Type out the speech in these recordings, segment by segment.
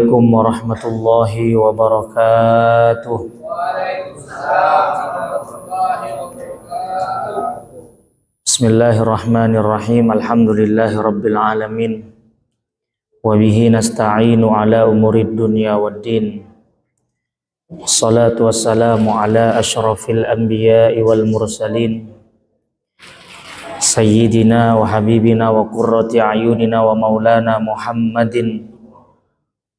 Assalamualaikum warahmatullahi wabarakatuh. Bismillahirrahmanirrahim. Alhamdulillahi rabbil alamin. Wa bihi nasta'inu ala umurid dunya waddin. Wassalatu wassalamu ala asyrafil anbiya'i wal mursalin. Sayyidina wa habibina wa qurrati ayunina wa maulana Muhammadin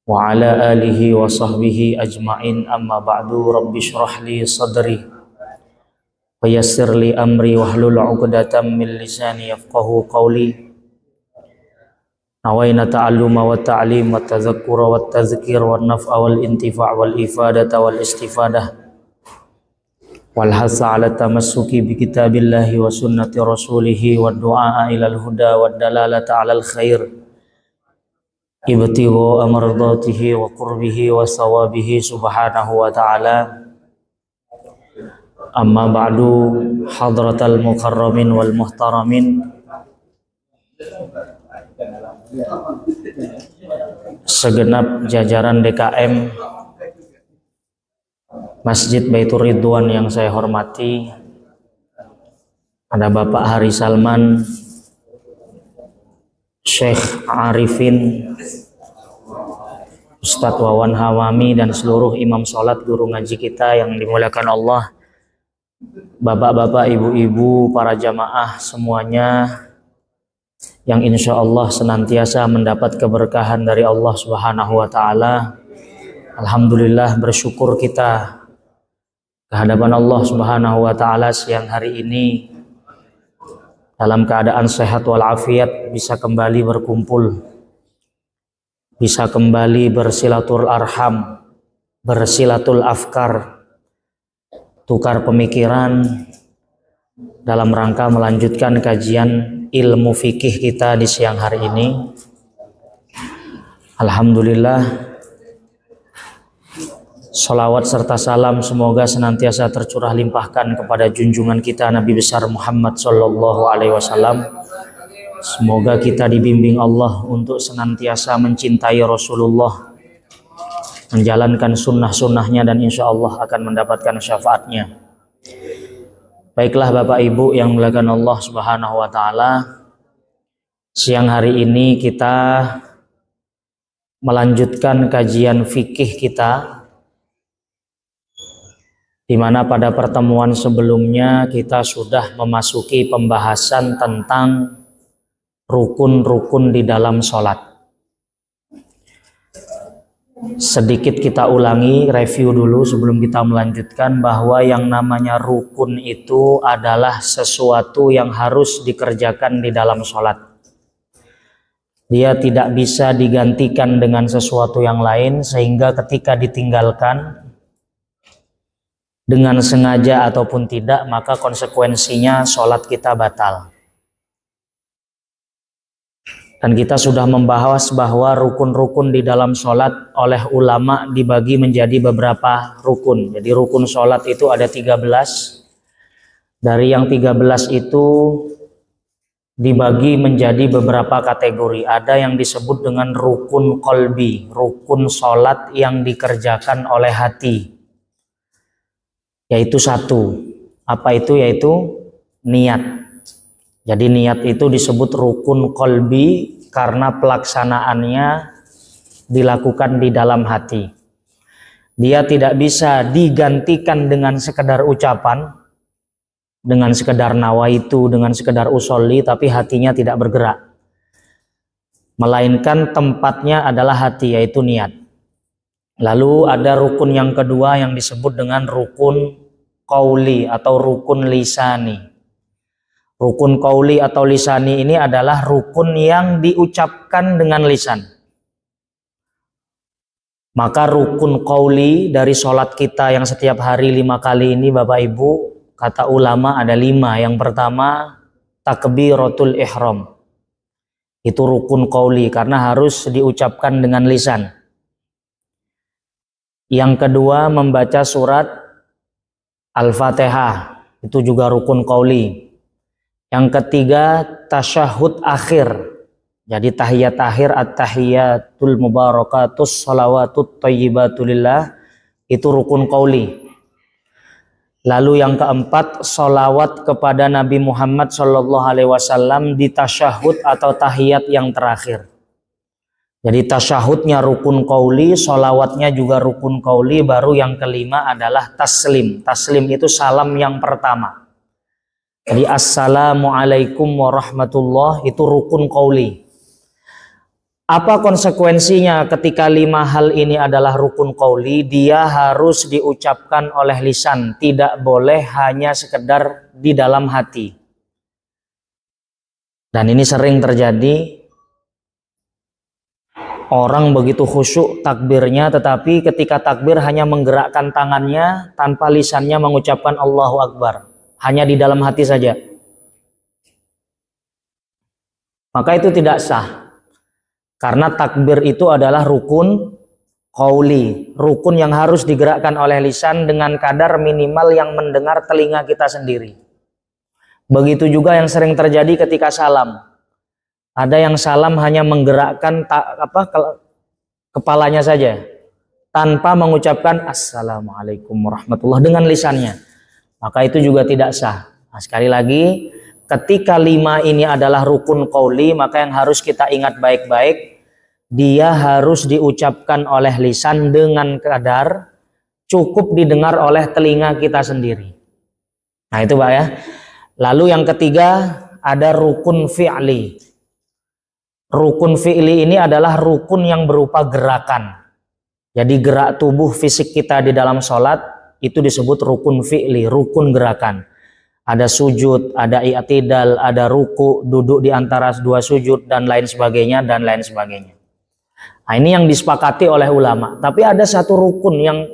wa ala alihi wa sahbihi ajma'in, amma ba'du. Rabbi syrah li sadri wa yassir li amri wahlul 'uqdatam min lisani yafqahu qawli. Nawaina ta'alluma wa ta'lim wa tadhakkura wa tadhkir wa naf'a wal intifa' wal ifadata wal istifadah wal hasa ala tamassuki bi kitabillahi wa sunnati rasulihi wa du'a ilal huda wa dalalata alal khair ibtighu amradatihi wa qurbihi wa sawabihi subhanahu wa ta'ala. Amma ba'du, hadratal mukarramin wal muhtaramin, segenap jajaran DKM Masjid Baitur Ridwan yang saya hormati, ada Bapak Hari Salman, Syekh Arifin, Ustadz Wawan Hawami, dan seluruh imam sholat guru ngaji kita yang dimuliakan Allah, bapak-bapak, ibu-ibu, para jamaah semuanya yang insya Allah senantiasa mendapat keberkahan dari Allah Subhanahu wa Ta'ala. Alhamdulillah, bersyukur kita kehadapan Allah Subhanahu wa Ta'ala siang hari ini dalam keadaan sehat walafiat, bisa kembali berkumpul, bisa kembali bersilatul arham, bersilatul afkar, tukar pemikiran dalam rangka melanjutkan kajian ilmu fikih kita di siang hari ini. Alhamdulillah, salawat serta salam semoga senantiasa tercurah limpahkan kepada junjungan kita Nabi besar Muhammad sallallahu alaihi wasallam. Semoga kita dibimbing Allah untuk senantiasa mencintai Rasulullah, menjalankan sunnah-sunnahnya, dan insya Allah akan mendapatkan syafaatnya. Baiklah Bapak Ibu yang dimuliakan Allah Subhanahu wa Ta'ala, siang hari ini kita melanjutkan kajian fikih kita, di mana pada pertemuan sebelumnya kita sudah memasuki pembahasan tentang rukun-rukun di dalam sholat. Sedikit kita ulangi, review dulu sebelum kita melanjutkan, bahwa yang namanya rukun itu adalah sesuatu yang harus dikerjakan di dalam sholat. Dia tidak bisa digantikan dengan sesuatu yang lain, sehingga ketika ditinggalkan dengan sengaja ataupun tidak, maka konsekuensinya sholat kita batal. Dan kita sudah membahas bahwa rukun-rukun di dalam sholat oleh ulama dibagi menjadi beberapa rukun. Jadi rukun sholat itu ada 13. Dari yang 13 itu dibagi menjadi beberapa kategori. Ada yang disebut dengan rukun qalbi, rukun sholat yang dikerjakan oleh hati, yaitu satu. Apa itu? Yaitu niat. Jadi niat itu disebut rukun qalbi karena pelaksanaannya dilakukan di dalam hati. Dia tidak bisa digantikan dengan sekedar ucapan, dengan sekedar nawaitu, dengan sekedar usolli, tapi hatinya tidak bergerak. Melainkan tempatnya adalah hati, yaitu niat. Lalu ada rukun yang kedua yang disebut dengan rukun qauli atau rukun lisani. Rukun qauli atau lisani ini adalah rukun yang diucapkan dengan lisan. Maka rukun qauli dari sholat kita yang setiap hari 5 kali ini, Bapak Ibu, kata ulama ada 5. Yang pertama, takbiratul ihram. Itu rukun qauli karena harus diucapkan dengan lisan. Yang kedua, membaca surat Al-Fatihah, itu juga rukun qauli. Yang ketiga, tasyahud akhir, Jadi tahiyat akhir at-tahiyatul mubarakatus salawatut thayyibatulillah itu rukun qauli. Lalu yang keempat, sholawat kepada Nabi Muhammad SAW di tasyahud atau tahiyat yang terakhir. Jadi tasyahudnya rukun qauli, sholawatnya juga rukun qauli, baru yang kelima adalah taslim. Taslim itu salam yang pertama. Jadi assalamualaikum warahmatullah itu rukun qauli. Apa konsekuensinya ketika 5 hal ini adalah rukun qauli? Dia harus diucapkan oleh lisan, tidak boleh hanya sekedar di dalam hati. Dan ini sering terjadi, orang begitu khusyuk takbirnya, tetapi ketika takbir hanya menggerakkan tangannya tanpa lisannya mengucapkan Allahu Akbar, hanya di dalam hati saja. Maka itu tidak sah. Karena takbir itu adalah rukun qauli, rukun yang harus digerakkan oleh lisan dengan kadar minimal yang mendengar telinga kita sendiri. Begitu juga yang sering terjadi ketika salam. Ada yang salam hanya menggerakkan kepalanya saja tanpa mengucapkan assalamualaikum warahmatullah dengan lisannya. Maka itu juga tidak sah. Nah, sekali lagi, ketika 5 ini adalah rukun qauli, maka yang harus kita ingat baik-baik, dia harus diucapkan oleh lisan dengan kadar cukup didengar oleh telinga kita sendiri. Nah itu Pak ya. Lalu yang ketiga ada rukun fi'li. Rukun fi'li ini adalah rukun yang berupa gerakan. Jadi gerak tubuh fisik kita di dalam sholat itu disebut rukun fi'li, rukun gerakan. Ada sujud, ada i'tidal, ada ruku, duduk di antara 2 sujud, dan lain sebagainya, dan lain sebagainya. Nah, ini yang disepakati oleh ulama. Tapi ada satu rukun yang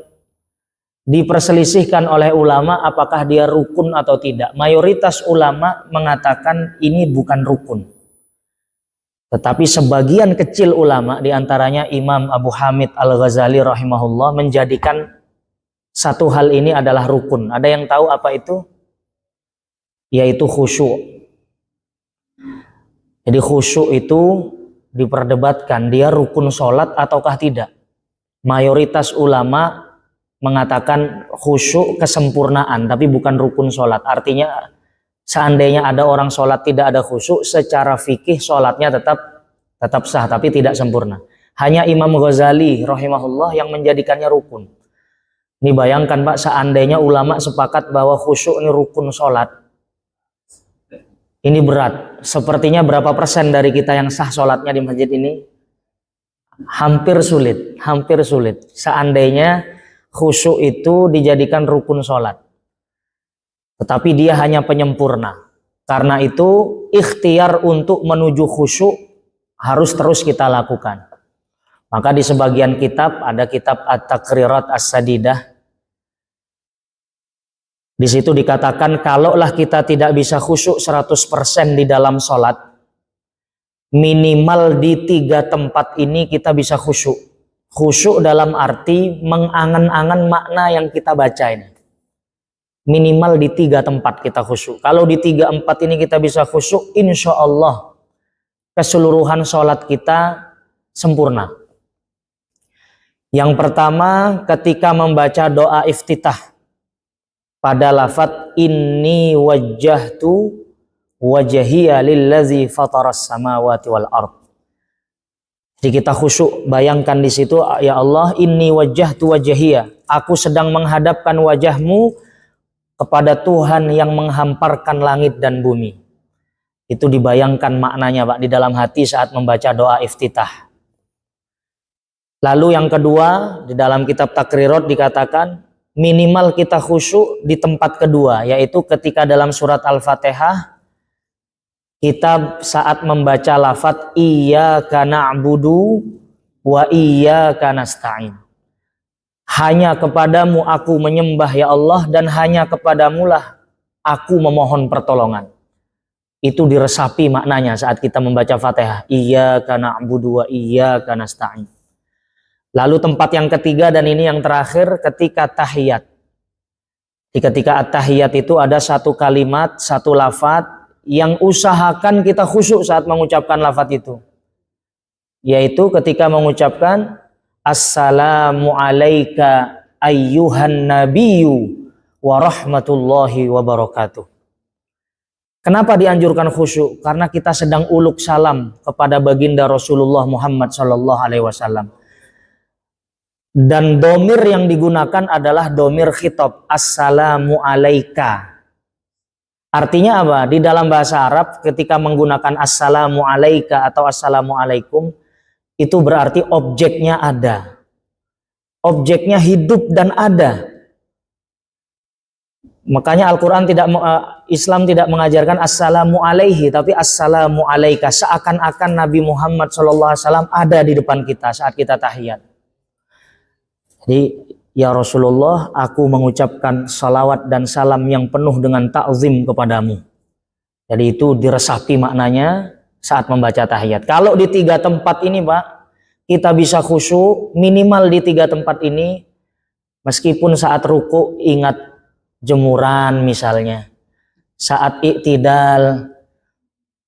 diperselisihkan oleh ulama apakah dia rukun atau tidak. Mayoritas ulama mengatakan ini bukan rukun. Tetapi sebagian kecil ulama, diantaranya Imam Abu Hamid Al-Ghazali rahimahullah, menjadikan satu hal ini adalah rukun. Ada yang tahu apa itu? Yaitu khusyuk. Jadi khusyuk itu diperdebatkan, dia rukun sholat ataukah tidak. Mayoritas ulama mengatakan khusyuk kesempurnaan, tapi bukan rukun sholat. Artinya seandainya ada orang sholat tidak ada khusyuk, secara fikih sholatnya tetap sah, tapi tidak sempurna. Hanya Imam Ghazali rahimahullah yang menjadikannya rukun. Ini bayangkan Pak, seandainya ulama sepakat bahwa khusyuk ini rukun sholat, ini berat. Sepertinya berapa persen dari kita yang sah sholatnya di masjid ini? Hampir sulit, hampir sulit. Seandainya khusyuk itu dijadikan rukun sholat. Tetapi dia hanya penyempurna. Karena itu ikhtiar untuk menuju khusyuk harus terus kita lakukan. Maka di sebagian kitab, ada kitab At-Taqrirat As-Sadidah. Di situ dikatakan kalaulah kita tidak bisa khusyuk 100% di dalam sholat, minimal di 3 tempat ini kita bisa khusyuk. Khusyuk dalam arti mengangan-angan makna yang kita baca ini. Minimal di 3 tempat kita khusyuk. Kalau di 3-4 ini kita bisa khusyuk, insya Allah keseluruhan sholat kita sempurna. Yang pertama, ketika membaca doa iftitah pada lafadz inni wajjahtu wajhiya lillazi fataras samawati wal ard. Jadi kita khusyuk, bayangkan di situ, ya Allah, inni wajjahtu wajhiya, aku sedang menghadapkan wajahmu kepada Tuhan yang menghamparkan langit dan bumi. Itu dibayangkan maknanya Pak di dalam hati saat membaca doa iftitah. Lalu yang kedua, di dalam kitab Taqrirat dikatakan minimal kita khusyuk di tempat kedua, yaitu ketika dalam surat Al-Fatihah kita saat membaca lafadz iyyaka na'budu wa iyyaka nasta'in. Hanya kepadamu aku menyembah ya Allah, dan hanya kepadamulah aku memohon pertolongan. Itu diresapi maknanya saat kita membaca Fatihah, iyyaka na'budu wa iyyaka nasta'in. Lalu tempat yang ketiga, dan ini yang terakhir, ketika tahiyat. Ketika at-tahiyat itu ada satu kalimat, satu lafadz yang usahakan kita khusyuk saat mengucapkan lafadz itu. yaitu ketika mengucapkan assalamu alayka ayyuhan nabiyyu wa rahmatullahi wa barakatuh. Kenapa dianjurkan khusyuk? Karena kita sedang uluk salam kepada baginda Rasulullah Muhammad sallallahu alaihi wasallam. Dan domir yang digunakan adalah domir khitab, assalamu alayka. Artinya apa? Di dalam bahasa Arab ketika menggunakan assalamu alayka atau assalamu alaikum, itu berarti objeknya ada. Objeknya hidup dan ada. Makanya Al-Quran Islam tidak mengajarkan assalamu alaihi, tapi assalamu alaika. Seakan-akan Nabi Muhammad SAW ada di depan kita saat kita tahiyat. Jadi, ya Rasulullah, aku mengucapkan salawat dan salam yang penuh dengan ta'zim kepadamu. Jadi itu diresapi maknanya saat membaca tahiyat. Kalau di 3 tempat ini Pak, kita bisa khusyuk minimal di 3 tempat ini. Meskipun saat ruku ingat jemuran misalnya, saat iktidal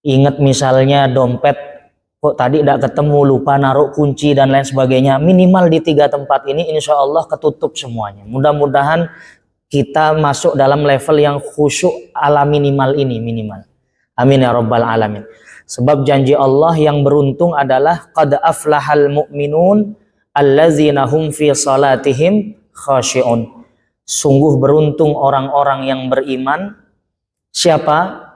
ingat misalnya dompet kok tadi tidak ketemu, lupa naruh kunci dan lain sebagainya. Minimal di 3 tempat ini insya Allah ketutup semuanya. Mudah-mudahan kita masuk dalam level yang khusyuk ala minimal ini, minimal. Amin ya rabbal alamin. Sebab janji Allah yang beruntung adalah qad aflahal mu'minun allazina hum fi salatihim khashi'un. Sungguh beruntung orang-orang yang beriman. Siapa?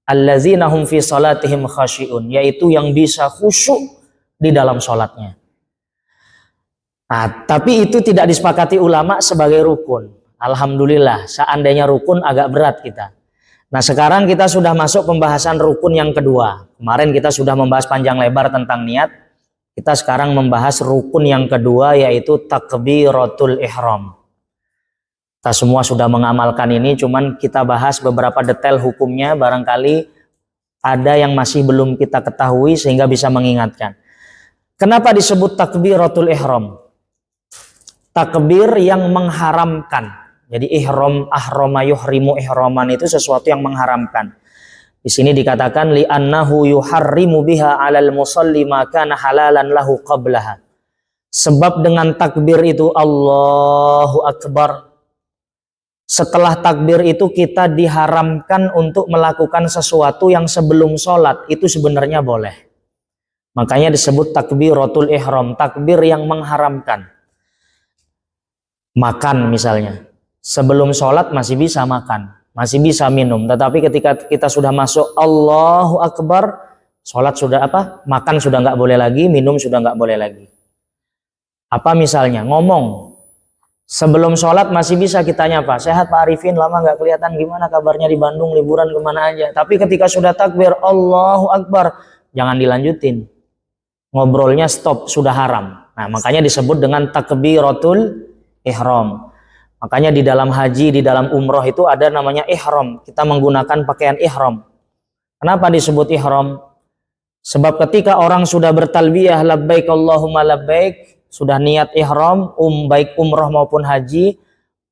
Allazina hum fi salatihim khashi'un, yaitu yang bisa khusyuk di dalam salatnya. Nah, tapi itu tidak disepakati ulama sebagai rukun. Alhamdulillah, seandainya rukun agak berat kita. Nah, sekarang kita sudah masuk pembahasan rukun yang kedua. Kemarin kita sudah membahas panjang lebar tentang niat. Kita sekarang membahas rukun yang kedua, yaitu takbiratul ihram. Kita semua sudah mengamalkan ini, cuman kita bahas beberapa detail hukumnya, barangkali ada yang masih belum kita ketahui sehingga bisa mengingatkan. Kenapa disebut takbiratul ihram? Takbir yang mengharamkan. Jadi ihram, ahrama yuhrimu ihraman itu sesuatu yang mengharamkan. Di sini dikatakan li'annahu yuharrimu biha 'alal musalli ma kana halalan lahu qablaha. Sebab dengan takbir itu Allahu Akbar, setelah takbir itu kita diharamkan untuk melakukan sesuatu yang sebelum sholat itu sebenarnya boleh. Makanya disebut takbiratul ihram, takbir yang mengharamkan. Makan misalnya, sebelum sholat masih bisa makan, masih bisa minum. Tetapi ketika kita sudah masuk Allahu Akbar, sholat sudah apa? Makan sudah nggak boleh lagi, minum sudah nggak boleh lagi. Apa misalnya? Ngomong. Sebelum sholat masih bisa kita nyapa, sehat Pak Arifin, lama nggak kelihatan, gimana kabarnya di Bandung, liburan kemana aja. Tapi ketika sudah takbir Allahu Akbar, jangan dilanjutin. Ngobrolnya stop, sudah haram. Nah, makanya disebut dengan takbiratul ihram. Makanya di dalam haji, di dalam umroh itu ada namanya ihram. Kita menggunakan pakaian ihram. Kenapa disebut ihram? Sebab ketika orang sudah bertalbiyah labbaik Allahumma labbaik, sudah niat ihram, baik umroh maupun haji,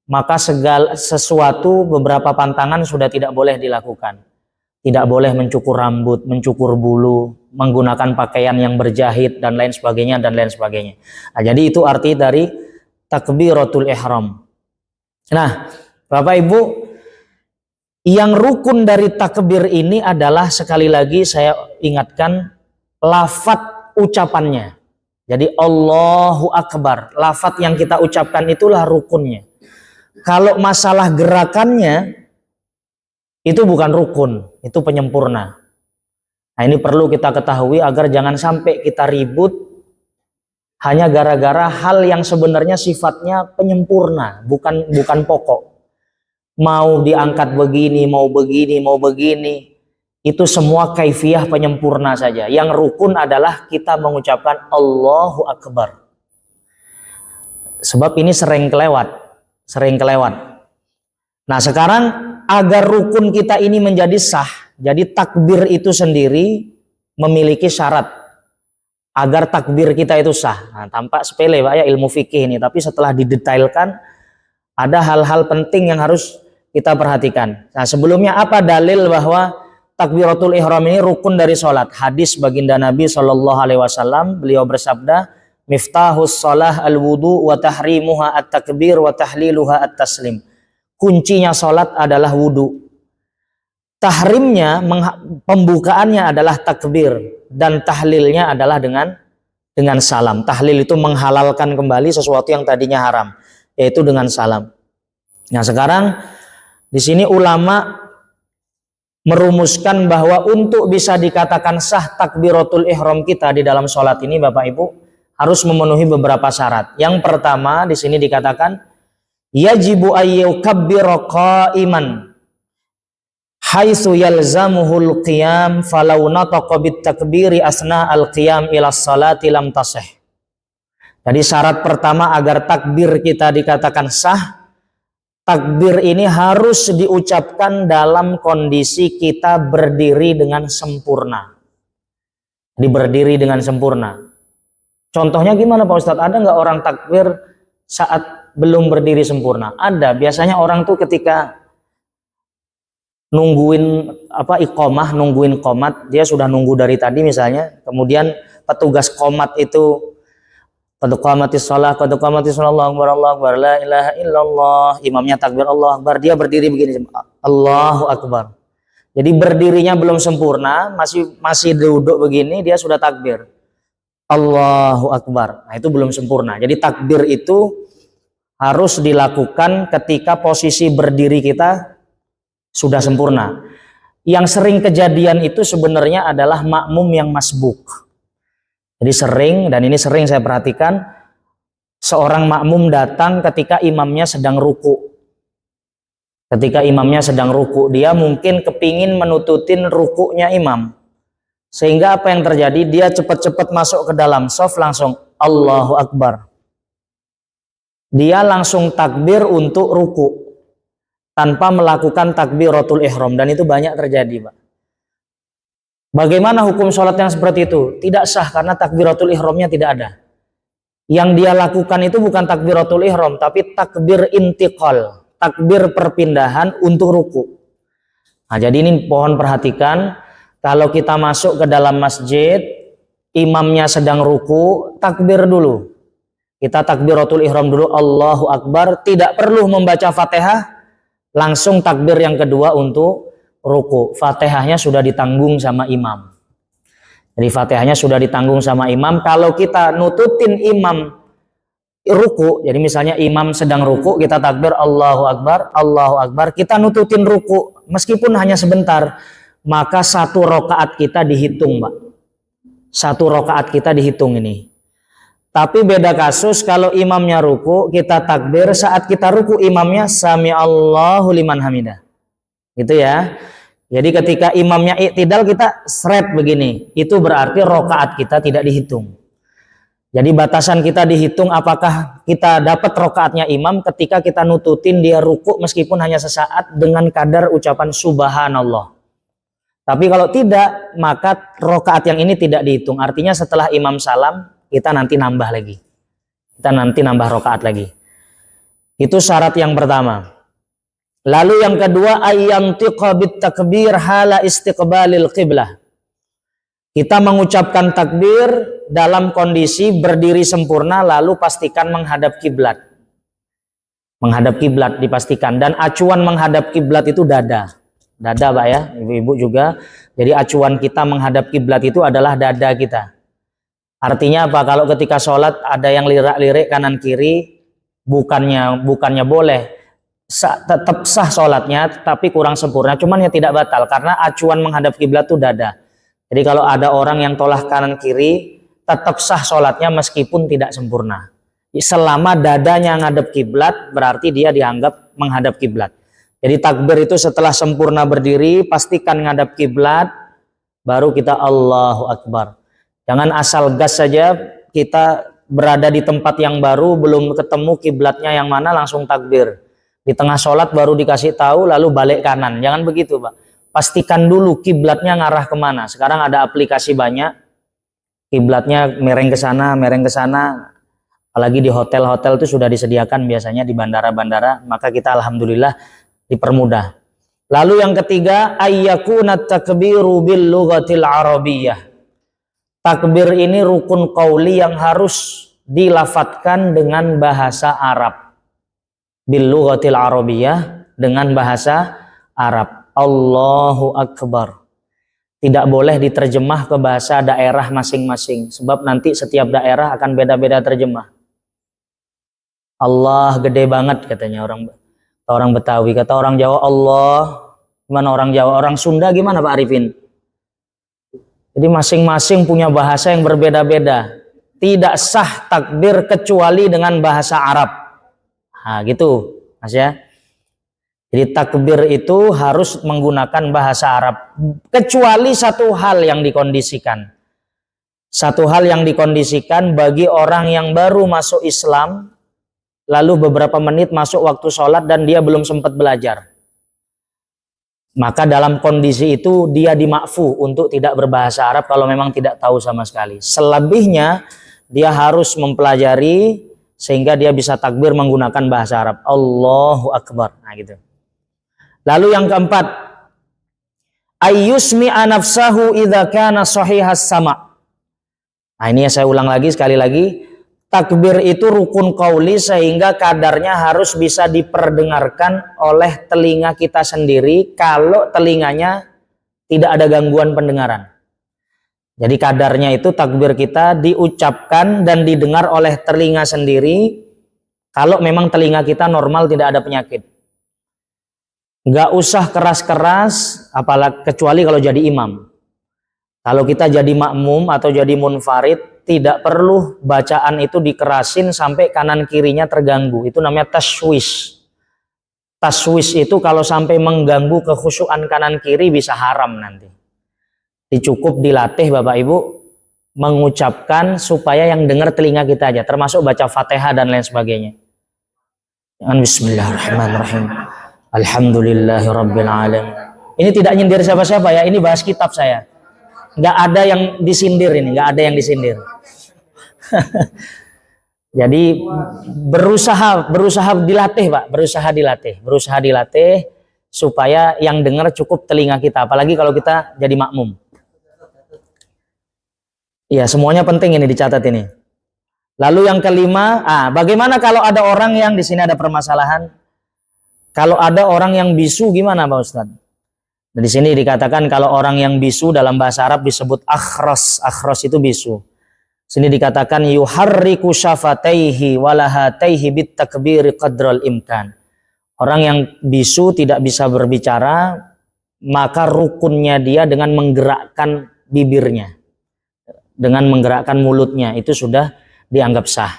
maka segala sesuatu beberapa pantangan sudah tidak boleh dilakukan. Tidak boleh mencukur rambut, mencukur bulu, menggunakan pakaian yang berjahit dan lain sebagainya dan lain sebagainya. Nah, jadi itu arti dari takbiratul ihram. Nah, Bapak Ibu, yang rukun dari takbir ini adalah, sekali lagi saya ingatkan, lafadz ucapannya. Jadi Allahu Akbar, lafadz yang kita ucapkan itulah rukunnya. Kalau masalah gerakannya, itu bukan rukun, itu penyempurna. Nah, ini perlu kita ketahui agar jangan sampai kita ribut hanya gara-gara hal yang sebenarnya sifatnya penyempurna, bukan pokok. Mau diangkat begini, mau begini, mau begini. Itu semua kaifiyah penyempurna saja. Yang rukun adalah kita mengucapkan Allahu Akbar. Sebab ini sering kelewat. Nah, sekarang agar rukun kita ini menjadi sah, jadi takbir itu sendiri memiliki syarat agar takbir kita itu sah. Nah, tampak sepele Pak ya ilmu fikih ini, tapi setelah didetailkan ada hal-hal penting yang harus kita perhatikan. Nah, sebelumnya apa dalil bahwa takbiratul ihram ini rukun dari sholat. Hadis baginda Nabi Shallallahu Alaihi Wasallam, beliau bersabda, miftahus sholah al wudu wa tahrimuha at takbir wa tahliluha at taslim. Kuncinya sholat adalah wudu. Tahrimnya, pembukaannya adalah takbir, dan tahlilnya adalah dengan salam. Tahlil itu menghalalkan kembali sesuatu yang tadinya haram, yaitu dengan salam. Nah sekarang di sini ulama merumuskan bahwa untuk bisa dikatakan sah takbiratul ihram kita di dalam sholat ini, Bapak Ibu, harus memenuhi beberapa syarat. Yang pertama di sini dikatakan yajibu ayyukabbira qa'iman haitsu yalzamuhul qiyam falau nataqa bit takbiri asna al qiyam ila sholati lam tasih. Jadi syarat pertama agar takbir kita dikatakan sah, takbir ini harus diucapkan dalam kondisi kita berdiri dengan sempurna. Jadi berdiri dengan sempurna. Contohnya gimana Pak Ustadz? Ada nggak orang takbir saat belum berdiri sempurna? Ada. Biasanya orang tuh ketika nungguin iqomah, nungguin qomat, dia sudah nunggu dari tadi misalnya, kemudian petugas qomat itu qad qamatis shalah, Allahu akbar, la ilaha illallah, imamnya takbir Allahu akbar, dia berdiri begini, Allahu akbar. Jadi berdirinya belum sempurna, masih duduk begini, dia sudah takbir Allahu akbar. Nah, itu belum sempurna. Jadi takbir itu harus dilakukan ketika posisi berdiri kita sudah sempurna. Yang sering kejadian itu sebenarnya adalah makmum yang masbuk. Jadi sering, dan ini sering saya perhatikan, seorang makmum datang ketika imamnya sedang ruku. Ketika imamnya sedang ruku, dia mungkin kepingin menututin rukunya imam. Sehingga apa yang terjadi? Dia cepat-cepat masuk ke dalam shaf, langsung Allahu Akbar. Dia langsung takbir untuk ruku tanpa melakukan takbiratul ihram, dan itu banyak terjadi, Pak. Bagaimana hukum sholat yang seperti itu? Tidak sah karena takbiratul ihramnya tidak ada. Yang dia lakukan itu bukan takbiratul ihram, tapi takbir intiqal, takbir perpindahan untuk ruku. Nah, jadi ini pohon perhatikan, kalau kita masuk ke dalam masjid, imamnya sedang ruku, takbir dulu. Kita takbiratul ihram dulu, Allahu Akbar, tidak perlu membaca Fatihah, langsung takbir yang kedua untuk ruku. Fatihahnya sudah ditanggung sama imam. Jadi Fatihahnya sudah ditanggung sama imam. Kalau kita nututin imam ruku, jadi misalnya imam sedang ruku, kita takbir Allahu Akbar, Allahu Akbar, kita nututin ruku meskipun hanya sebentar, maka satu rakaat kita dihitung, Pak. Satu rakaat kita dihitung ini. Tapi beda kasus kalau imamnya ruku, kita takbir, saat kita ruku imamnya sami Allahu liman hamidah. Gitu ya. Jadi ketika imamnya i'tidal, kita seret begini. Itu berarti rakaat kita tidak dihitung. Jadi batasan kita dihitung apakah kita dapat rakaatnya imam ketika kita nututin dia ruku meskipun hanya sesaat dengan kadar ucapan subhanallah. Tapi kalau tidak, maka rakaat yang ini tidak dihitung. Artinya setelah imam salam, kita nanti nambah lagi. Kita nanti nambah rakaat lagi. Itu syarat yang pertama. Lalu yang kedua, ayyantiqa bit takbir hala istiqbalil qiblah. Kita mengucapkan takbir dalam kondisi berdiri sempurna, lalu pastikan menghadap kiblat. Menghadap kiblat dipastikan, dan acuan menghadap kiblat itu dada. Dada, Pak ya, ibu-ibu juga. Jadi acuan kita menghadap kiblat itu adalah dada kita. Artinya apa? Kalau ketika sholat ada yang lirak-lirik kanan kiri, bukannya boleh, tetap sah sholatnya, tapi kurang sempurna. Cuman ya tidak batal karena acuan menghadap kiblat itu dada. Jadi kalau ada orang yang tolak kanan kiri, tetap sah sholatnya meskipun tidak sempurna. Selama dadanya menghadap kiblat, berarti dia dianggap menghadap kiblat. Jadi takbir itu setelah sempurna berdiri, pastikan menghadap kiblat, baru kita Allahu Akbar. Jangan asal gas saja, kita berada di tempat yang baru, belum ketemu kiblatnya yang mana, langsung takbir. Di tengah sholat baru dikasih tahu, lalu balik kanan. Jangan begitu, Pak. Pastikan dulu kiblatnya ngarah kemana. Sekarang ada aplikasi banyak, kiblatnya mereng ke sana, mereng ke sana. Apalagi di hotel-hotel itu sudah disediakan biasanya di bandara-bandara, maka kita alhamdulillah dipermudah. Lalu yang ketiga, ayyakuna takbiru bil lughatil arabiyyah. Takbir ini rukun qauli yang harus dilafatkan dengan bahasa Arab. Bil lughatil arabiyyah, dengan bahasa Arab. Allahu Akbar. Tidak boleh diterjemah ke bahasa daerah masing-masing, sebab nanti setiap daerah akan beda-beda terjemah. Allah gede banget katanya orang Betawi, kata orang Jawa Allah. Gimana orang Jawa? Orang Sunda gimana Pak Arifin? Jadi masing-masing punya bahasa yang berbeda-beda. Tidak sah takbir kecuali dengan bahasa Arab. Nah gitu Mas ya. Jadi takbir itu harus menggunakan bahasa Arab. Kecuali satu hal yang dikondisikan. Satu hal yang dikondisikan bagi orang yang baru masuk Islam, lalu beberapa menit masuk waktu sholat dan dia belum sempat belajar. Maka dalam kondisi itu dia dimakfu untuk tidak berbahasa Arab kalau memang tidak tahu sama sekali. Selebihnya dia harus mempelajari sehingga dia bisa takbir menggunakan bahasa Arab. Allahu Akbar. Nah gitu. Lalu yang keempat, ayyusmi'a nafsahu idza kana sahihas sama'. Nah ini ya saya ulang lagi sekali lagi. Takbir itu rukun qauli sehingga kadarnya harus bisa diperdengarkan oleh telinga kita sendiri kalau telinganya tidak ada gangguan pendengaran. Jadi kadarnya itu takbir kita diucapkan dan didengar oleh telinga sendiri kalau memang telinga kita normal, tidak ada penyakit. Nggak usah keras-keras, apalagi kecuali kalau jadi imam. Kalau kita jadi makmum atau jadi munfarid, tidak perlu bacaan itu dikerasin sampai kanan kirinya terganggu. Itu namanya taswis. Taswis itu kalau sampai mengganggu kekhusyuan kanan kiri bisa haram nanti. Cukup dilatih Bapak Ibu mengucapkan supaya yang dengar telinga kita aja, termasuk baca Fatihah dan lain sebagainya. Bismillahirrahmanirrahim. Alhamdulillahirabbil alamin. Ini tidak nyindir siapa-siapa ya, ini bahas kitab saya. Nggak ada yang disindir ini, nggak ada yang disindir. Jadi berusaha dilatih Pak, berusaha dilatih supaya yang dengar cukup telinga kita, apalagi kalau kita jadi makmum. Ya semuanya penting ini dicatat ini. Lalu yang kelima, bagaimana kalau ada orang yang di sini ada permasalahan? Kalau ada orang yang bisu gimana Pak Ustadz? Di sini dikatakan kalau orang yang bisu dalam bahasa Arab disebut akhras. Akhras itu bisu. Sini dikatakan yuharriku syafataihi walahataihi bit takbiri qadral imkan. Orang yang bisu tidak bisa berbicara, maka rukunnya dia dengan menggerakkan bibirnya, dengan menggerakkan mulutnya, itu sudah dianggap sah.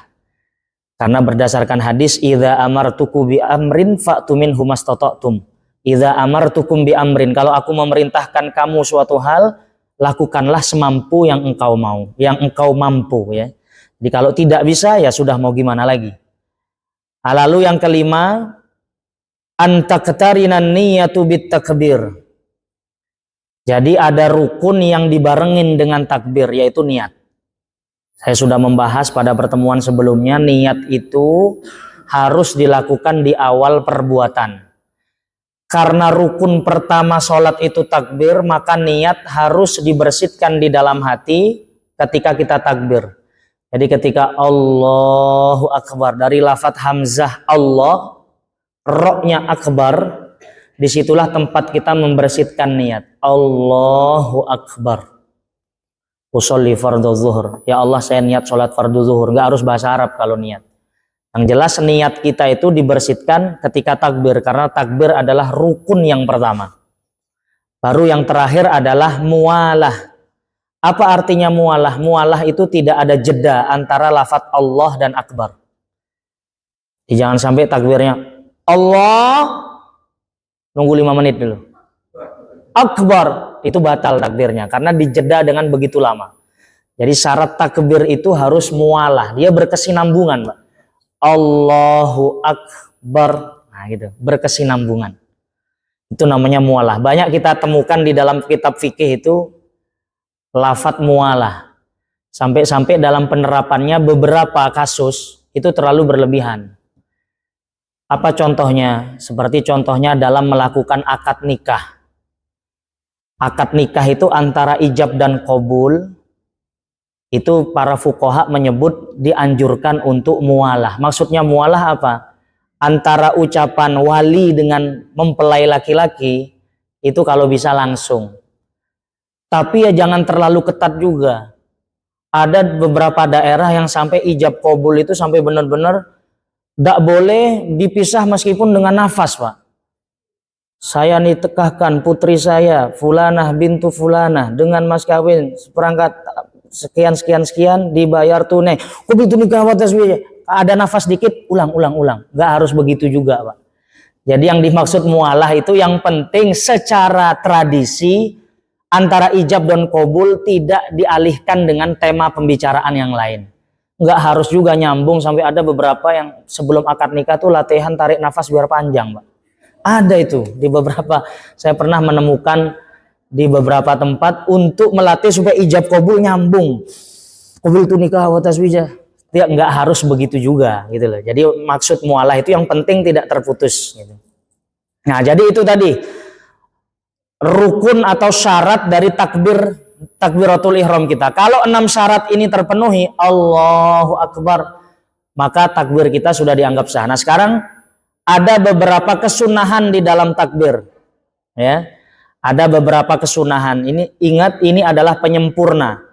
Karena berdasarkan hadis idza amartuku bi amrin fa'tu minhu mastata'tum. Idza amartukum bi amrin, kalau aku memerintahkan kamu suatu hal, lakukanlah semampu yang engkau mau, yang engkau mampu ya. Jadi kalau tidak bisa ya sudah mau gimana lagi. Lalu yang kelima, antaktarinan niyatu bit takbir. Jadi ada rukun yang dibarengin dengan takbir, yaitu niat. Saya sudah membahas pada pertemuan sebelumnya, niat itu harus dilakukan di awal perbuatan. Karena rukun pertama sholat itu takbir, maka niat harus dibersihkan di dalam hati ketika kita takbir. Jadi ketika Allahu Akbar, dari lafadz hamzah Allah, roknya akbar, disitulah tempat kita membersihkan niat. Allahu Akbar. Usolli fardhu zuhur. Ya Allah, saya niat sholat fardhu zuhur. Nggak harus bahasa Arab kalau niat. Yang jelas niat kita itu dibersihkan ketika takbir, karena takbir adalah rukun yang pertama. Baru yang terakhir adalah mualah. Apa artinya mualah? Mualah itu tidak ada jeda antara lafadz Allah dan akbar. Jadi jangan sampai takbirnya Allah, nunggu 5 menit dulu. Akbar, itu batal takbirnya karena dijeda dengan begitu lama. Jadi syarat takbir itu harus mualah, dia berkesinambungan, Pak. Allahu Akbar, nah gitu, berkesinambungan. Itu namanya mualah. Banyak kita temukan di dalam kitab fikih itu lafadz mualah. Sampai-sampai dalam penerapannya beberapa kasus itu terlalu berlebihan. Apa contohnya? Seperti contohnya dalam melakukan akad nikah. Akad nikah itu antara ijab dan qabul, itu para fuqaha menyebut dianjurkan untuk mualah. Maksudnya mualah apa? Antara ucapan wali dengan mempelai laki-laki, itu kalau bisa langsung. Tapi ya jangan terlalu ketat juga. Ada beberapa daerah yang sampai ijab qabul itu sampai benar-benar tidak boleh dipisah meskipun dengan nafas, Pak. Saya nikahkan putri saya, Fulanah bintu Fulanah, dengan mas kawin seperangkat sekian dibayar tunai. Kok itu nikah atas ada nafas dikit, ulang. Nggak harus begitu juga, Pak. Jadi yang dimaksud mualah itu yang penting secara tradisi antara ijab dan qabul tidak dialihkan dengan tema pembicaraan yang lain. Nggak harus juga nyambung, sampai ada beberapa yang sebelum akad nikah tuh latihan tarik nafas biar panjang, Pak. Ada itu di beberapa, saya pernah menemukan di beberapa tempat untuk melatih supaya ijab qabul nyambung. Qabul itu nikah wa taswijah. Nggak harus begitu juga gitu loh. Jadi maksud mualah itu yang penting tidak terputus gitu. Nah, jadi itu tadi rukun atau syarat dari takbiratul ihram kita. Kalau 6 syarat ini terpenuhi, Allahu Akbar, maka takbir kita sudah dianggap sah. Nah, sekarang ada beberapa kesunahan di dalam takbir, ya. Ada beberapa kesunahan. Ini ingat, ini adalah penyempurna.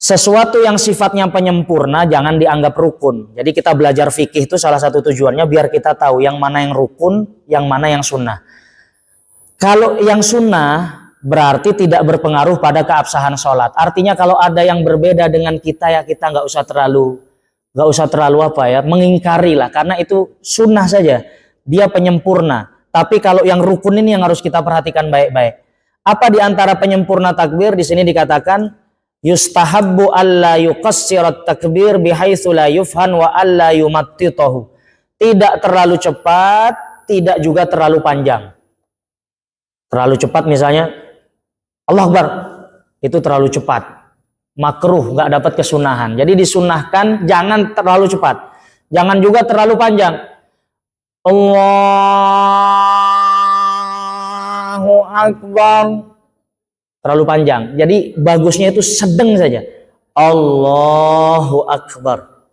Sesuatu yang sifatnya penyempurna jangan dianggap rukun. Jadi kita belajar fikih itu salah satu tujuannya biar kita tahu yang mana yang rukun, yang mana yang sunnah. Kalau yang sunnah berarti tidak berpengaruh pada keabsahan sholat. Artinya kalau ada yang berbeda dengan kita, ya kita nggak usah terlalu mengingkari lah, karena itu sunnah saja, dia penyempurna. Tapi kalau yang rukun ini yang harus kita perhatikan baik-baik. Apa di antara penyempurna takbir? Di sini dikatakan yustahabbu alla yuqassirat takbir bihaitsu la yufhan wa alla yumattitahu. Tidak terlalu cepat, tidak juga terlalu panjang. Terlalu cepat misalnya Allahu Akbar, itu terlalu cepat. Makruh, nggak dapat kesunahan. Jadi disunahkan jangan terlalu cepat, jangan juga terlalu panjang. Allahu Akbar, terlalu panjang. Jadi bagusnya itu sedang saja. Allahu Akbar.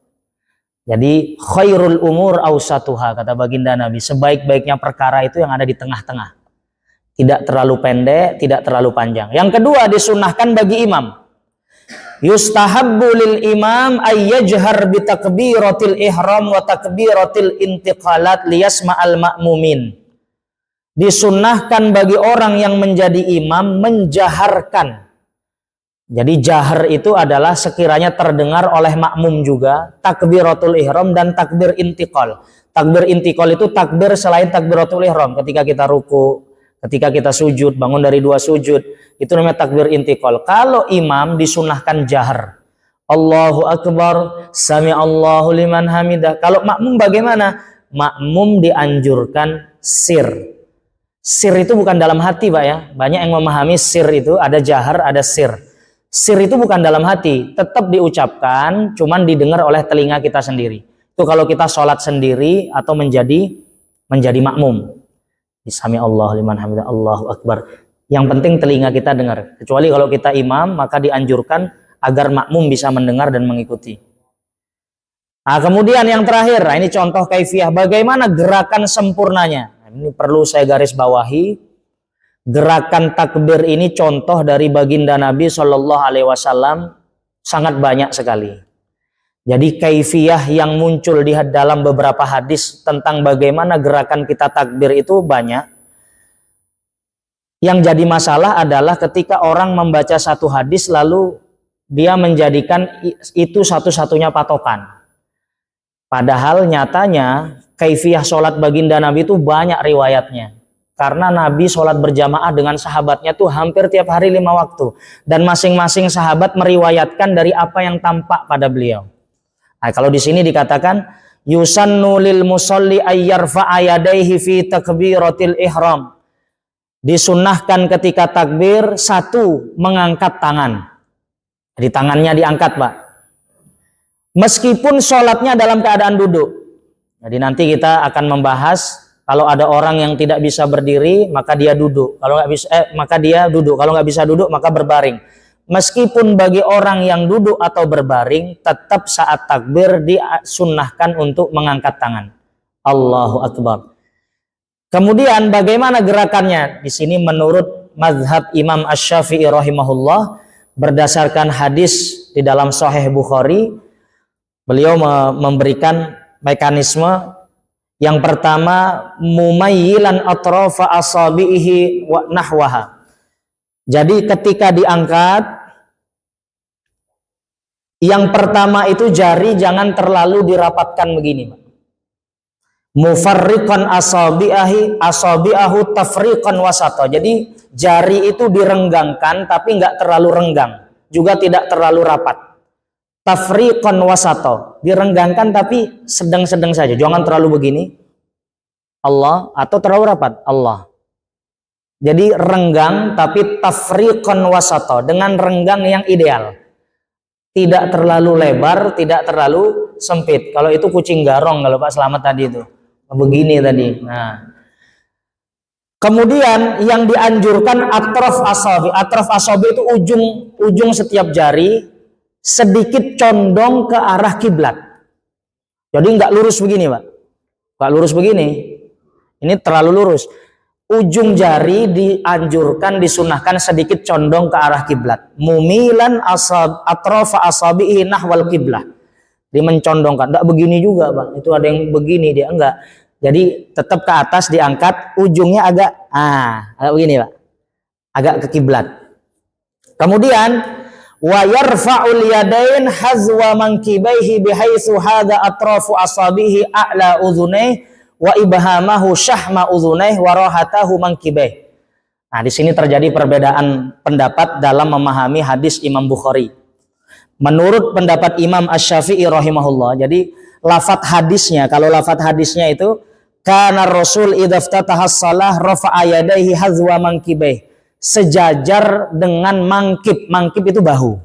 Jadi khairul umur awsatuha, kata baginda Nabi. Sebaik-baiknya perkara itu yang ada di tengah-tengah. Tidak terlalu pendek, tidak terlalu panjang. Yang kedua, disunahkan bagi imam. Yustahabbu lil imam ayyajhar bi takbiratil ihram wa takbiratil intiqalat liyasma'al ma'mumin. Disunnahkan bagi orang yang menjadi imam menjaharkan. Jadi jahar itu adalah sekiranya terdengar oleh makmum juga takbiratul ihram dan takbir intiqal. Takbir intiqal itu takbir selain takbiratul ihram, ketika kita ruku, ketika kita sujud, bangun dari 2 sujud, itu namanya takbir intiqal. Kalau imam disunahkan jahar. Allahu Akbar, sami Allahu liman hamidah. Kalau makmum bagaimana? Makmum dianjurkan sir. Sir itu bukan dalam hati, Pak, ya. Banyak yang memahami sir itu ada jahar, ada sir. Sir itu bukan dalam hati, tetap diucapkan, cuman didengar oleh telinga kita sendiri. Itu kalau kita sholat sendiri atau menjadi makmum. Sami Allahu liman hamidah, Allahu Akbar. Yang penting telinga kita dengar. Kecuali kalau kita imam, maka dianjurkan agar makmum bisa mendengar dan mengikuti. Nah, kemudian yang terakhir, nah ini contoh kaifiyah bagaimana gerakan sempurnanya. Nah, ini perlu saya garis bawahi. Gerakan takbir ini contoh dari baginda Nabi Shallallahu Alaihi Wasallam sangat banyak sekali. Jadi kaifiyah yang muncul di dalam beberapa hadis tentang bagaimana gerakan kita takbir itu banyak. Yang jadi masalah adalah ketika orang membaca satu hadis lalu dia menjadikan itu satu-satunya patokan. Padahal nyatanya kaifiyah sholat baginda Nabi itu banyak riwayatnya. Karena Nabi sholat berjamaah dengan sahabatnya tuh hampir tiap hari 5 waktu. Dan masing-masing sahabat meriwayatkan dari apa yang tampak pada beliau. Nah, kalau di sini dikatakan yusannu lil musalli ayyarfa'a yadayhi fi takbiratil ihram. Disunnahkan ketika takbir, 1, mengangkat tangan. Jadi tangannya diangkat, Pak. Meskipun sholatnya dalam keadaan duduk. Jadi nanti kita akan membahas kalau ada orang yang tidak bisa berdiri maka dia duduk. Kalau nggak bisa maka dia duduk. Kalau nggak bisa duduk maka berbaring. Meskipun bagi orang yang duduk atau berbaring tetap saat takbir disunnahkan untuk mengangkat tangan. Allahu Akbar. Kemudian bagaimana gerakannya? Di sini menurut mazhab Imam Asy-Syafi'i rahimahullah berdasarkan hadis di dalam Sahih Bukhari, beliau memberikan mekanisme yang pertama mumayyilan atrafa asabihi wa nahwaha. Jadi ketika diangkat yang pertama itu jari jangan terlalu dirapatkan begini, Pak. Mufarriqan asabi'ahu tafriqan wasata. Jadi jari itu direnggangkan tapi enggak terlalu renggang, juga tidak terlalu rapat. Tafriqan wasato, direnggangkan tapi sedang-sedang saja, jangan terlalu begini Allah atau terlalu rapat Allah. Jadi renggang tapi tafriqan wasato, dengan renggang yang ideal, tidak terlalu lebar, tidak terlalu sempit. Kalau itu kucing garong, kalau Pak Slamet tadi itu begini tadi. Nah, kemudian yang dianjurkan atraf asabi itu ujung setiap jari sedikit condong ke arah kiblat. Jadi nggak lurus begini, Pak. Nggak lurus begini. Ini terlalu lurus. Ujung jari dianjurkan, disunahkan sedikit condong ke arah kiblat. Mumilan atrafa asabihi nahwal kiblah. Dia mencondongkan. Nggak begini juga, Pak. Itu ada yang begini, dia enggak. Jadi tetap ke atas diangkat, ujungnya agak begini, Pak. Agak ke kiblat. Kemudian wa yarfa'ul yadain hazwa mankibaihi bihaitsu hadza atrafu asabihi a'la udhunayhi wa ibhamahu syahma udhunayhi wa rahatahu mankibaihi. Nah, di sini terjadi perbedaan pendapat dalam memahami hadis Imam Bukhari. Menurut pendapat Imam Asy-Syafi'i rahimahullah, jadi lafadz hadisnya, kalau lafadz hadisnya itu kana Rasul idza iftataha shalah rafa'a yadayhi hazwa mankibaihi, sejajar dengan mangkib. Mangkib itu bahu.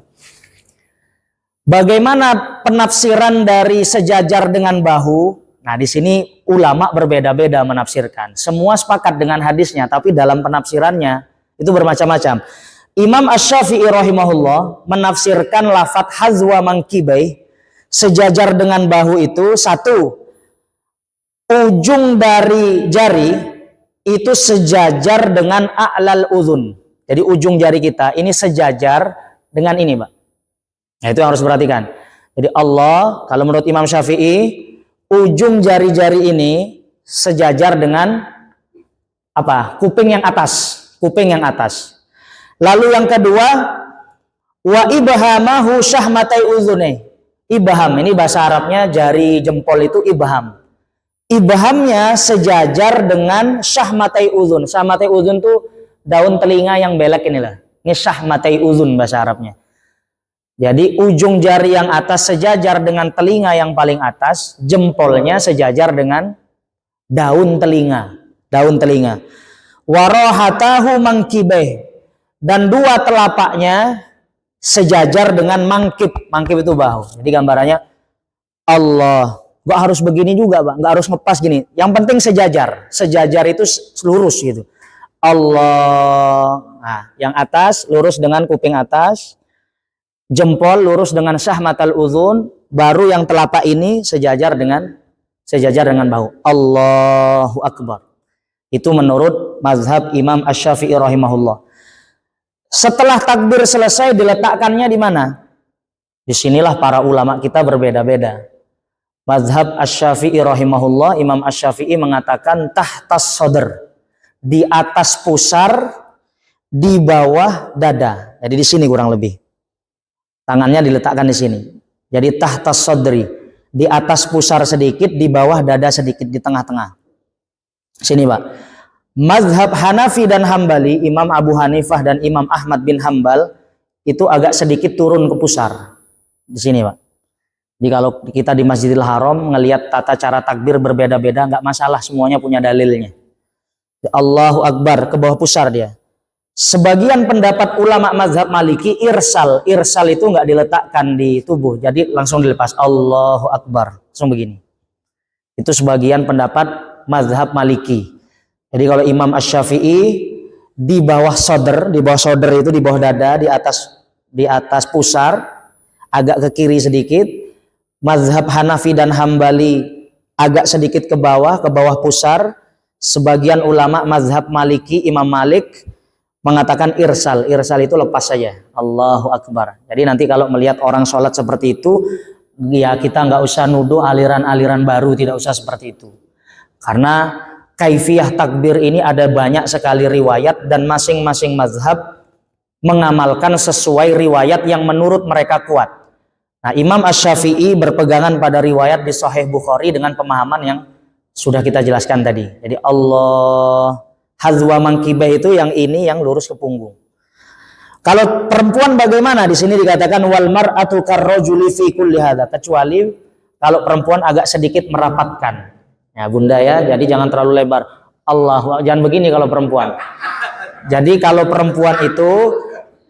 Bagaimana penafsiran dari sejajar dengan bahu? Nah, di sini ulama berbeda-beda menafsirkan. Semua sepakat dengan hadisnya, tapi dalam penafsirannya itu bermacam-macam. Imam Asy-Syafi'i rahimahullah menafsirkan lafadz hazwa mangkibai, sejajar dengan bahu itu, satu, ujung dari jari itu sejajar dengan a'lal udhun. Jadi ujung jari kita ini sejajar dengan ini, Pak. Nah, itu yang harus perhatikan. Jadi Allah, kalau menurut Imam Syafi'i, ujung jari-jari ini sejajar dengan apa? Kuping yang atas. Kuping yang atas. Lalu yang kedua, wa ibhamahu syahmatai udhunai. Ibham, ini bahasa Arabnya jari jempol itu ibham. Ibhamnya sejajar dengan syahmatai udhun. Syahmatai udhun itu daun telinga yang belek inilah. Ini syahmatai udhun bahasa Arabnya. Jadi ujung jari yang atas sejajar dengan telinga yang paling atas, jempolnya sejajar dengan daun telinga. Daun telinga. Warahatahu mangkibeh, dan dua telapaknya sejajar dengan mangkib. Mangkib itu bahu. Jadi gambarannya Allah. Gak harus begini juga, Pak. Gak harus ngepas gini. Yang penting sejajar. Sejajar itu lurus gitu. Allah. Nah, yang atas lurus dengan kuping atas. Jempol lurus dengan syahmatal udhun. Baru yang telapak ini sejajar dengan bahu. Allahu Akbar. Itu menurut mazhab Imam Asy-Syafi'i rahimahullah. Setelah takbir selesai diletakkannya di mana? Disinilah para ulama kita berbeda-beda. Mazhab Asy-Syafi'i rahimahullah, Imam Asy-Syafi'i mengatakan tahtas sodr, di atas pusar, di bawah dada. Jadi di sini kurang lebih. Tangannya diletakkan di sini. Jadi tahtas sodri, di atas pusar sedikit, di bawah dada sedikit, di tengah-tengah. Sini, Pak. Mazhab Hanafi dan Hambali, Imam Abu Hanifah dan Imam Ahmad bin Hambal, itu agak sedikit turun ke pusar. Di sini, Pak. Jadi kalau kita di Masjidil Haram ngelihat tata cara takbir berbeda-beda, nggak masalah, semuanya punya dalilnya. Allahu Akbar, ke bawah pusar dia. Sebagian pendapat ulama mazhab Maliki irsal itu nggak diletakkan di tubuh, jadi langsung dilepas. Allahu Akbar, langsung begini. Itu sebagian pendapat mazhab Maliki. Jadi kalau Imam Asy-Syafi'i di bawah sodr itu di bawah dada, di atas pusar, agak ke kiri sedikit. Mazhab Hanafi dan Hambali agak sedikit ke bawah pusar. Sebagian ulama mazhab Maliki, Imam Malik mengatakan irsal itu lepas saja. Allahu Akbar. Jadi nanti kalau melihat orang sholat seperti itu, ya kita nggak usah nuduh aliran-aliran baru, tidak usah seperti itu. Karena kaifiyah takbir ini ada banyak sekali riwayat dan masing-masing mazhab mengamalkan sesuai riwayat yang menurut mereka kuat. Nah, Imam Asy-Syafi'i berpegangan pada riwayat di Sahih Bukhari dengan pemahaman yang sudah kita jelaskan tadi. Jadi Allah hazwa mangkibah itu yang ini yang lurus ke punggung. Kalau perempuan bagaimana? Di sini dikatakan wal mar'atu karrajuli fi kulli hadza, kecuali kalau perempuan agak sedikit merapatkan. Ya, Bunda ya, jadi jangan terlalu lebar. Jangan begini kalau perempuan. Jadi kalau perempuan itu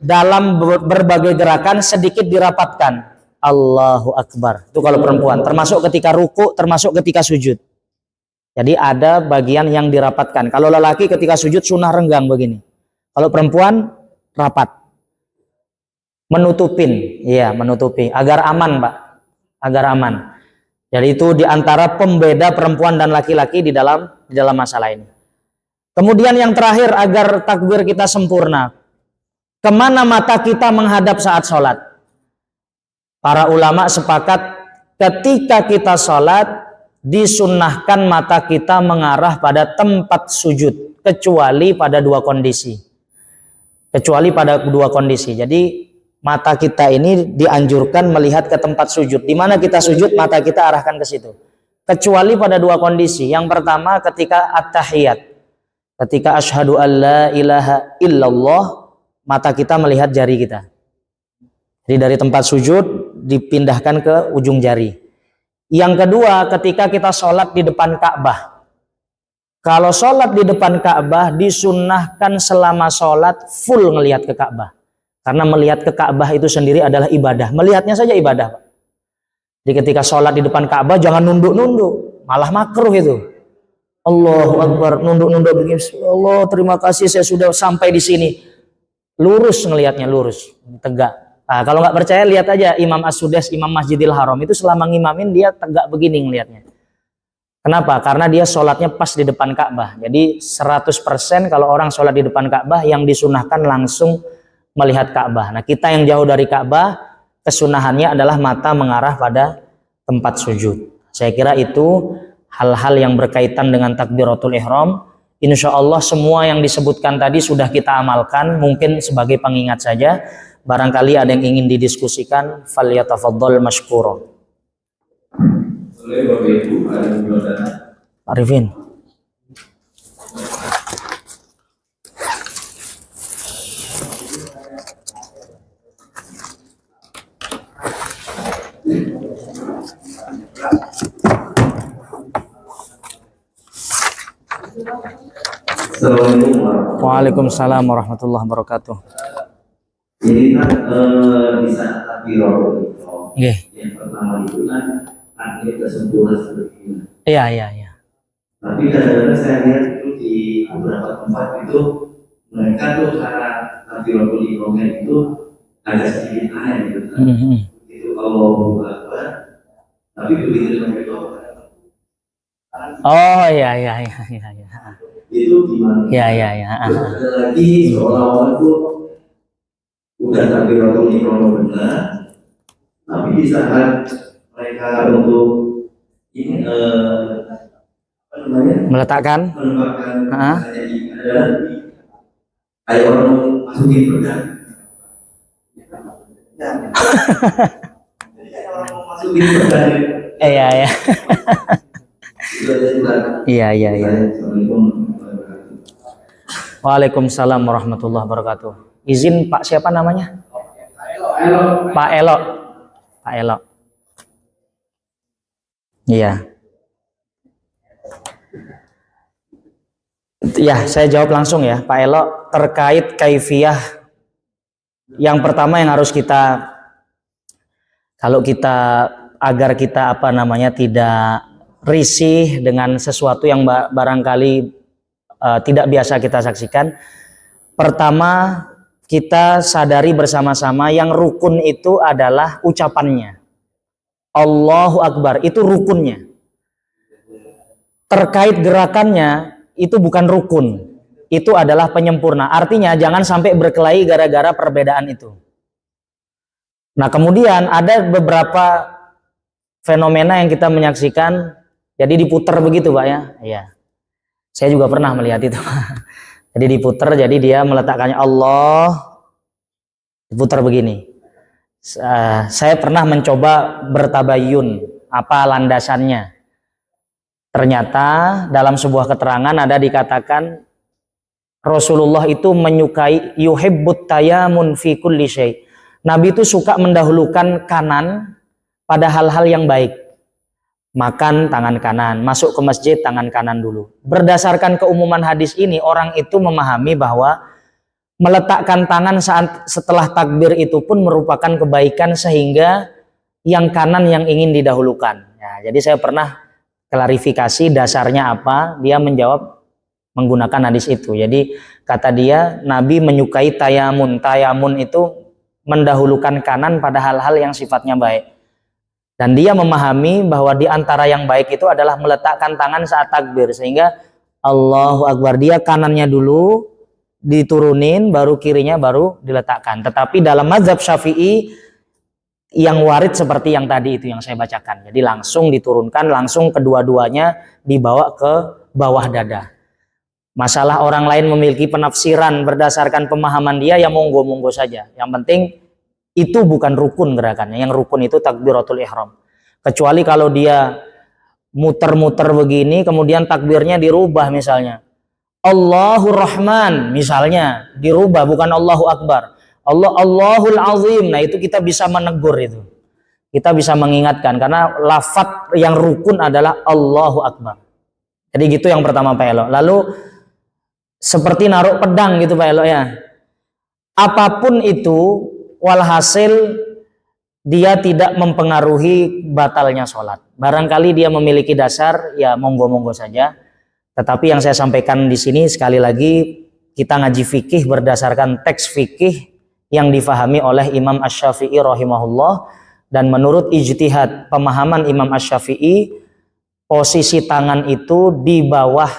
dalam berbagai gerakan sedikit dirapatkan. Allahu Akbar. Itu kalau perempuan, termasuk ketika ruku, termasuk ketika sujud. Jadi ada bagian yang dirapatkan. Kalau lelaki ketika sujud sunnah renggang begini. Kalau perempuan rapat. Menutupin, iya menutupi agar aman, Pak. Agar aman. Jadi itu diantara pembeda perempuan dan laki-laki di dalam masalah ini. Kemudian yang terakhir agar takbir kita sempurna. Kemana mata kita menghadap saat sholat? Para ulama sepakat ketika kita sholat disunnahkan mata kita mengarah pada tempat sujud kecuali pada dua kondisi. Jadi mata kita ini dianjurkan melihat ke tempat sujud. Di mana kita sujud, mata kita arahkan ke situ. Kecuali pada dua kondisi. Yang pertama ketika at-tahiyat. Ketika asyhadu an la ilaha illallah, mata kita melihat jari kita. Jadi dari tempat sujud dipindahkan ke ujung jari. Yang kedua, ketika kita sholat di depan Ka'bah. Kalau sholat di depan Ka'bah disunnahkan selama sholat full ngelihat ke Ka'bah. Karena melihat ke Ka'bah itu sendiri adalah ibadah. Melihatnya saja ibadah, Pak. Jadi ketika sholat di depan Ka'bah jangan nunduk-nunduk, malah makruh itu. Allahu Akbar, nunduk-nunduk begini. Allah, terima kasih saya sudah sampai di sini. Lurus ngelihatnya, lurus, tegak. Nah, kalau nggak percaya lihat aja Imam As-Sudais, Imam Masjidil Haram itu selama ngimamin dia tegak begini ngelihatnya. Kenapa? Karena dia sholatnya pas di depan Ka'bah. Jadi 100% kalau orang sholat di depan Ka'bah yang disunahkan langsung melihat Ka'bah. Nah, kita yang jauh dari Ka'bah, kesunahannya adalah mata mengarah pada tempat sujud. Saya kira itu hal-hal yang berkaitan dengan takbiratul ihram. Insya Allah semua yang disebutkan tadi sudah kita amalkan. Mungkin sebagai pengingat saja. Barangkali ada yang ingin didiskusikan, falyatafaddal mashkura. Oleh Bapak Ibu, ada Arifin. Assalamualaikum. Waalaikumsalam warahmatullahi wabarakatuh. Ini kan di saat takbiratul ihram. Yang pertama itu kan akhir kesempurnaan seperti ini. Iya. Tapi kadang-kadang saya lihat itu di beberapa tempat itu mereka tuh cara takbiratul ihramnya itu agak sedikit aneh gitu kan. Itu Allahu Akbar. Tapi begitu sampai itu. Oh iya. Itu gimana? Iya. Terus ada lagi seolah-olah itu udah takbiratul ihram benar, tapi di saat mereka untuk ini apa namanya meletakkan adalah kayak orang mau masukin pedang. Jadi kayak orang mau masukin pedang. Iya. Iya. Waalaikumsalam warahmatullahi wabarakatuh. Izin Pak siapa namanya? Pak Elo. Iya. Ya, saya jawab langsung ya, Pak Elo, terkait kaifiyah. Yang pertama yang harus kita, kalau kita agar kita tidak risih dengan sesuatu yang barangkali tidak biasa kita saksikan. Pertama, kita sadari bersama-sama yang rukun itu adalah ucapannya. Allahu Akbar, itu rukunnya. Terkait gerakannya, itu bukan rukun. Itu adalah penyempurna. Artinya jangan sampai berkelahi gara-gara perbedaan itu. Nah, kemudian ada beberapa fenomena yang kita menyaksikan, jadi diputar begitu Pak ya. Iya. Saya juga pernah melihat itu. Jadi diputar, jadi dia meletakkannya Allah, diputar begini. Saya pernah mencoba bertabayun, apa landasannya. Ternyata dalam sebuah keterangan ada dikatakan Rasulullah itu menyukai yuhibbut tayamun fi kulli syai'. Nabi itu suka mendahulukan kanan pada hal-hal yang baik. Makan tangan kanan, masuk ke masjid tangan kanan dulu. Berdasarkan keumuman hadis ini, orang itu memahami bahwa meletakkan tangan setelah takbir itu pun merupakan kebaikan sehingga yang kanan yang ingin didahulukan. Ya, jadi saya pernah klarifikasi dasarnya apa, dia menjawab menggunakan hadis itu. Jadi kata dia, Nabi menyukai tayamun. Tayamun itu mendahulukan kanan pada hal-hal yang sifatnya baik. Dan dia memahami bahwa di antara yang baik itu adalah meletakkan tangan saat takbir, sehingga Allahu Akbar, dia kanannya dulu diturunin, baru kirinya baru diletakkan. Tetapi dalam mazhab Syafi'i yang warid seperti yang tadi itu yang saya bacakan. Jadi langsung diturunkan, langsung kedua-duanya dibawa ke bawah dada. Masalah orang lain memiliki penafsiran berdasarkan pemahaman dia, ya monggo-monggo saja. Yang penting itu bukan rukun gerakannya. Yang rukun itu takbiratul ihram. Kecuali kalau dia muter-muter begini, kemudian takbirnya dirubah misalnya. Allahur Rahman misalnya dirubah, bukan Allahu Akbar. Allahul Azim. Nah itu kita bisa menegur itu. Kita bisa mengingatkan karena lafadz yang rukun adalah Allahu Akbar. Jadi gitu yang pertama Pak Elo. Lalu seperti naruh pedang gitu Pak Elo ya. Apapun itu, walhasil dia tidak mempengaruhi batalnya sholat. Barangkali dia memiliki dasar, ya monggo-monggo saja. Tetapi yang saya sampaikan di sini sekali lagi, kita ngaji fikih berdasarkan teks fikih yang difahami oleh Imam Asy-Syafi'i rahimahullah, dan menurut ijtihad pemahaman Imam Asy-Syafi'i, posisi tangan itu di bawah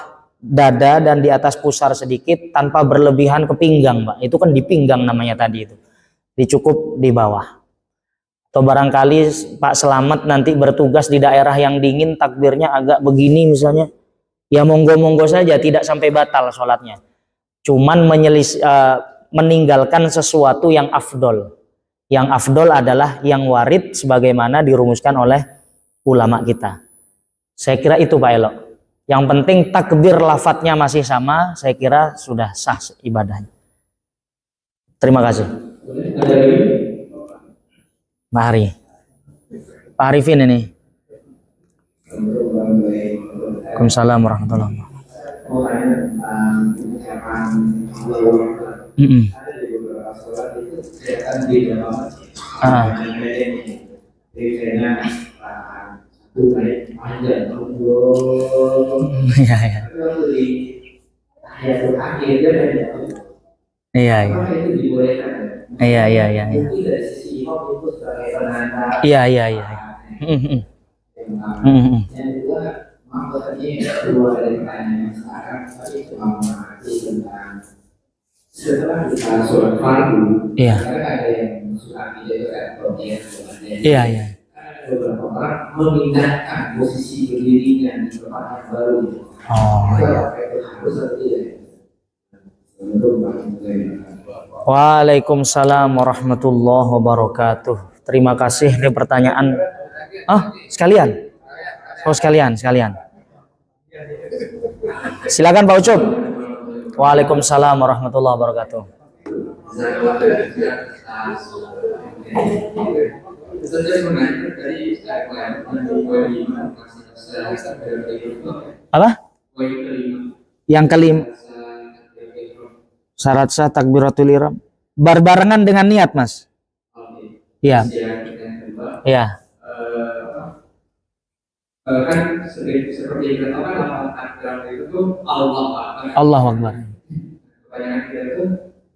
dada dan di atas pusar sedikit tanpa berlebihan ke pinggang, Pak. Itu kan di pinggang namanya tadi itu. Dicukup di bawah. Atau barangkali Pak Selamat nanti bertugas di daerah yang dingin, takbirnya agak begini misalnya, ya monggo-monggo saja, tidak sampai batal sholatnya. Cuman meninggalkan sesuatu yang afdol. Yang afdol adalah yang warid sebagaimana dirumuskan oleh ulama kita. Saya kira itu Pak Elo. Yang penting takbir lafadznya masih sama, saya kira sudah sah ibadahnya. Terima kasih. Mari. Pak Arifin ini. Waalaikumsalam warahmatullahi Iya. Setelah kita sholat fardu, iya, ada yang suka tidak iya. Beberapa orang memindahkan posisi berdirinya di tempat yang baru. Oh, iya. Harus tidak. Waalaikumsalam warahmatullahi wabarakatuh. Terima kasih. Ini pertanyaan. Sekalian. Oh, sekalian. Silakan Pak Ucup. Waalaikumsalam warahmatullahi wabarakatuh. Apa? Yang kelima. Syarat sah takbiratul ihram berbarengan dengan niat, Mas. Iya. Iya. kan seperti kita tahu kan lafaz takbir itu tuh Allah Akbar. Allahu Akbar. Kebanyakan kita itu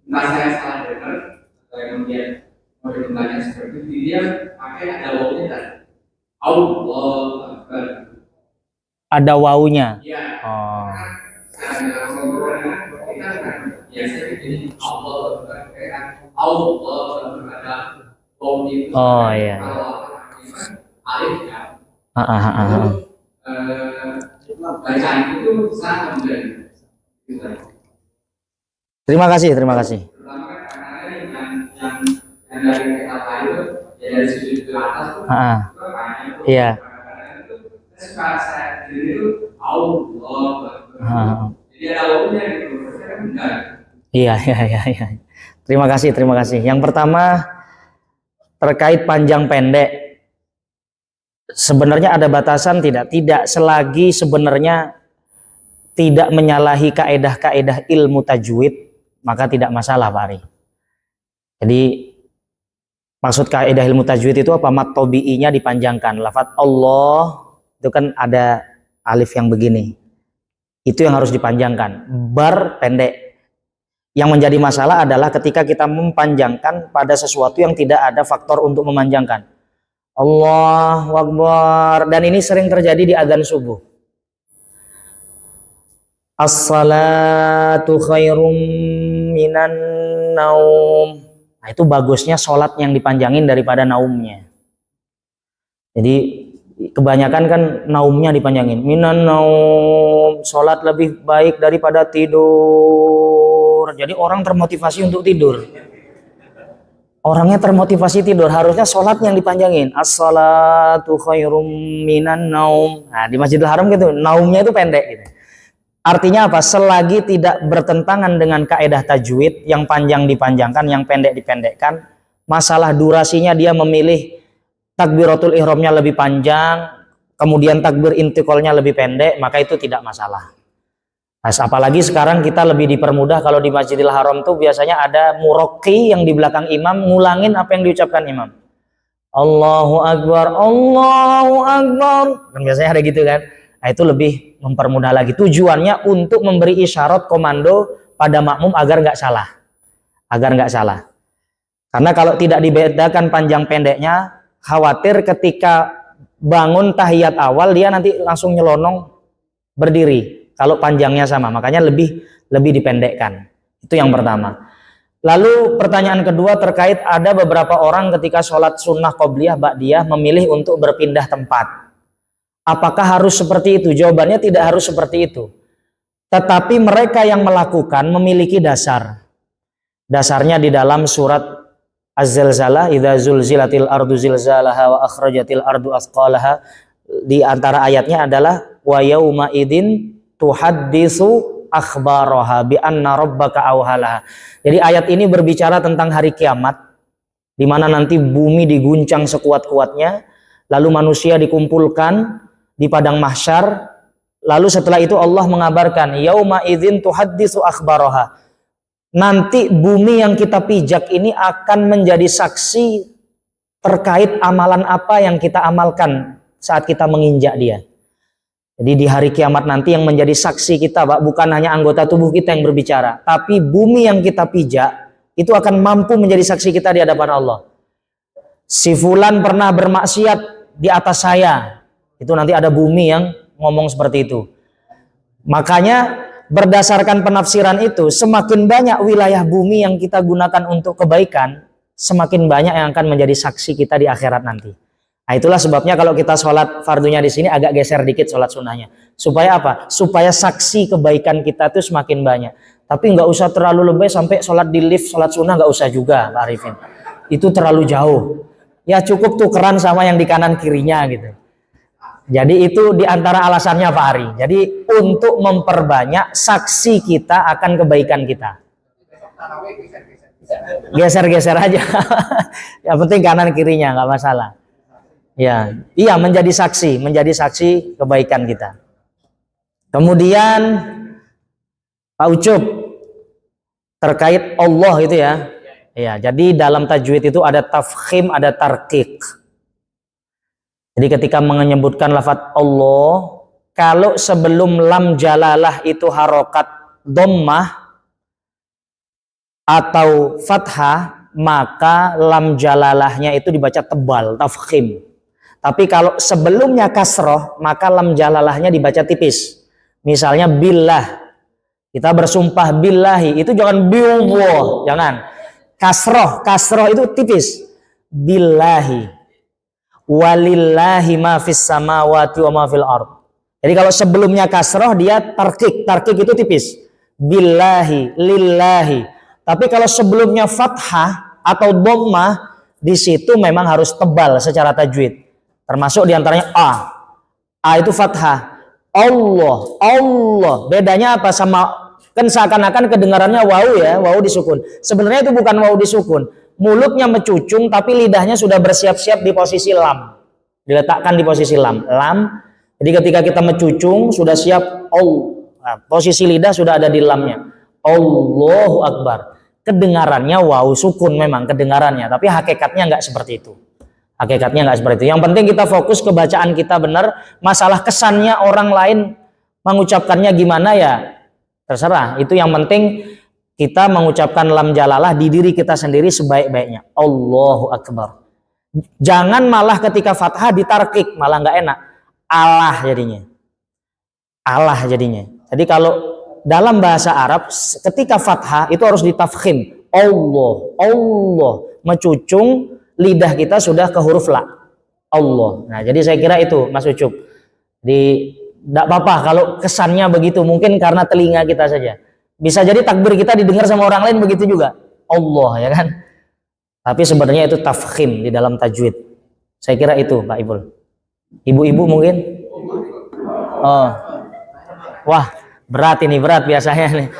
entah saya salah dengar atau kemudian mau ditanya seperti itu dia pakai ada wawunya dan Allah Akbar. Ada wawunya. Ya. Oh. Kita biasa jadi Allah Akbar kan Allah ada wawunya. Oh iya. Kalau alif ya. Bacaan itu sangat mudah. Terima kasih, terima kasih. Terutama kan yang dari kata itu ya dari sudut ke atas tuh Iya. saya sendiri itu Allah. Jadi ada wawunya gitu. Benar. Iya. Terima kasih, terima kasih. Yang pertama terkait panjang pendek. Sebenarnya ada batasan tidak? Tidak, selagi sebenarnya tidak menyalahi kaedah-kaedah ilmu tajwid, maka tidak masalah Pak Ari. Jadi maksud kaedah ilmu tajwid itu apa? Mat tobi'inya dipanjangkan. Lafaz Allah itu kan ada alif yang begini. Itu yang harus dipanjangkan. Bar pendek. Yang menjadi masalah adalah ketika kita mempanjangkan pada sesuatu yang tidak ada faktor untuk memanjangkan. Allahu Akbar. Dan ini sering terjadi di adzan subuh. As-salatu khairum minan naum. Nah, itu bagusnya sholat yang dipanjangin daripada naumnya. Jadi kebanyakan kan naumnya dipanjangin. Minan naum, sholat lebih baik daripada tidur. Jadi orang termotivasi untuk tidur. Orangnya termotivasi tidur, harusnya sholat yang dipanjangin. As-salatu khairum minan naum. Nah, di Masjidil Haram gitu, naumnya itu pendek gitu. Artinya apa? Selagi tidak bertentangan dengan kaedah tajwid, yang panjang dipanjangkan, yang pendek dipendekkan, masalah durasinya dia memilih takbiratul ihramnya lebih panjang, kemudian takbir intiqalnya lebih pendek, maka itu tidak masalah. Nah, apalagi sekarang kita lebih dipermudah kalau di Masjidil Haram tuh biasanya ada muraqi yang di belakang imam ngulangin apa yang diucapkan imam. Allahu Akbar, Allahu Akbar. Dan biasanya ada gitu kan. Nah, itu lebih mempermudah lagi. Tujuannya untuk memberi isyarat komando pada makmum agar nggak salah. Agar nggak salah. Karena kalau tidak dibedakan panjang pendeknya, khawatir ketika bangun tahiyat awal dia nanti langsung nyelonong berdiri. Kalau panjangnya sama, makanya lebih dipendekkan. Itu yang pertama. Lalu pertanyaan kedua terkait ada beberapa orang ketika sholat sunnah qobliyah ba'diyah memilih untuk berpindah tempat. Apakah harus seperti itu? Jawabannya tidak harus seperti itu. Tetapi mereka yang melakukan memiliki dasar. Dasarnya di dalam surat Az-Zalzalah, idza zulzilatil ardu zilzalaha wa akhrajatil ardu asqalaha. Di antara ayatnya adalah wa yauma idin tuhaddisu akhbaraha bi anna rabbaka awhalaha. Jadi ayat ini berbicara tentang hari kiamat di mana nanti bumi diguncang sekuat-kuatnya, lalu manusia dikumpulkan di padang mahsyar, lalu setelah itu Allah mengabarkan yauma idzin tuhaddisu akhbaraha. Nanti bumi yang kita pijak ini akan menjadi saksi terkait amalan apa yang kita amalkan saat kita menginjak dia. Jadi di hari kiamat nanti yang menjadi saksi kita, Pak, bukan hanya anggota tubuh kita yang berbicara, tapi bumi yang kita pijak itu akan mampu menjadi saksi kita di hadapan Allah. Si fulan pernah bermaksiat di atas saya. Itu nanti ada bumi yang ngomong seperti itu. Makanya berdasarkan penafsiran itu, semakin banyak wilayah bumi yang kita gunakan untuk kebaikan, semakin banyak yang akan menjadi saksi kita di akhirat nanti. Nah, itulah sebabnya kalau kita sholat fardunya di sini agak geser dikit sholat sunnahnya. Supaya apa? Supaya saksi kebaikan kita itu semakin banyak. Tapi nggak usah terlalu lebay sampai sholat di lift, sholat sunnah nggak usah juga, Pak Arifin. Itu terlalu jauh. Ya cukup tukeran sama yang di kanan kirinya gitu. Jadi itu diantara alasannya Pak Ari. Jadi untuk memperbanyak saksi kita akan kebaikan kita. Geser-geser aja. Yang penting kanan kirinya nggak masalah. Ya, iya menjadi saksi kebaikan kita. Kemudian Pak Ucup terkait Allah itu ya. Ya, jadi dalam tajwid itu ada tafkhim, ada tarqiq. Jadi ketika menyebutkan lafadz Allah, kalau sebelum lam jalalah itu harokat dhammah atau fathah, maka lam jalalahnya itu dibaca tebal, tafkhim. Tapi kalau sebelumnya kasroh, maka lam jalalahnya dibaca tipis. Misalnya billah, kita bersumpah billahi, itu jangan billah, jangan. Kasroh itu tipis. Billahi, walillahi ma fis samawati wa ma fil ard. Jadi kalau sebelumnya kasroh dia tarkik itu tipis. Billahi, lillahi. Tapi kalau sebelumnya fathah atau dhammah, di situ memang harus tebal secara tajwid. Termasuk diantaranya a. A itu fathah. Allah. Bedanya apa sama, kan seakan-akan kedengarannya wau ya, wau disukun. Sebenarnya itu bukan wau disukun. Mulutnya mencucung tapi lidahnya sudah bersiap-siap di posisi lam. Diletakkan di posisi lam. Jadi ketika kita mencucung sudah siap nah, posisi lidah sudah ada di lamnya. Allahu Akbar. Kedengarannya wau sukun memang kedengarannya, tapi hakikatnya nggak seperti itu. Hakikatnya nggak seperti itu. Yang penting kita fokus ke bacaan kita benar. Masalah kesannya orang lain mengucapkannya gimana ya terserah. Itu yang penting kita mengucapkan lam jalalah di diri kita sendiri sebaik-baiknya. Allahu Akbar. Jangan malah ketika fathah ditarkik, malah nggak enak. Allah jadinya. Jadi kalau dalam bahasa Arab ketika fathah itu harus ditafkhim. Allah. Mencucung lidah kita sudah ke huruf la. Allah. Nah, jadi saya kira itu Mas Ucup. Tidak apa-apa kalau kesannya begitu, mungkin karena telinga kita saja. Bisa jadi takbir kita didengar sama orang lain begitu juga. Allah, ya kan? Tapi sebenarnya itu tafkhim di dalam tajwid. Saya kira itu, Pak Ibul. Ibu-ibu mungkin? Oh. Wah, berat biasanya nih.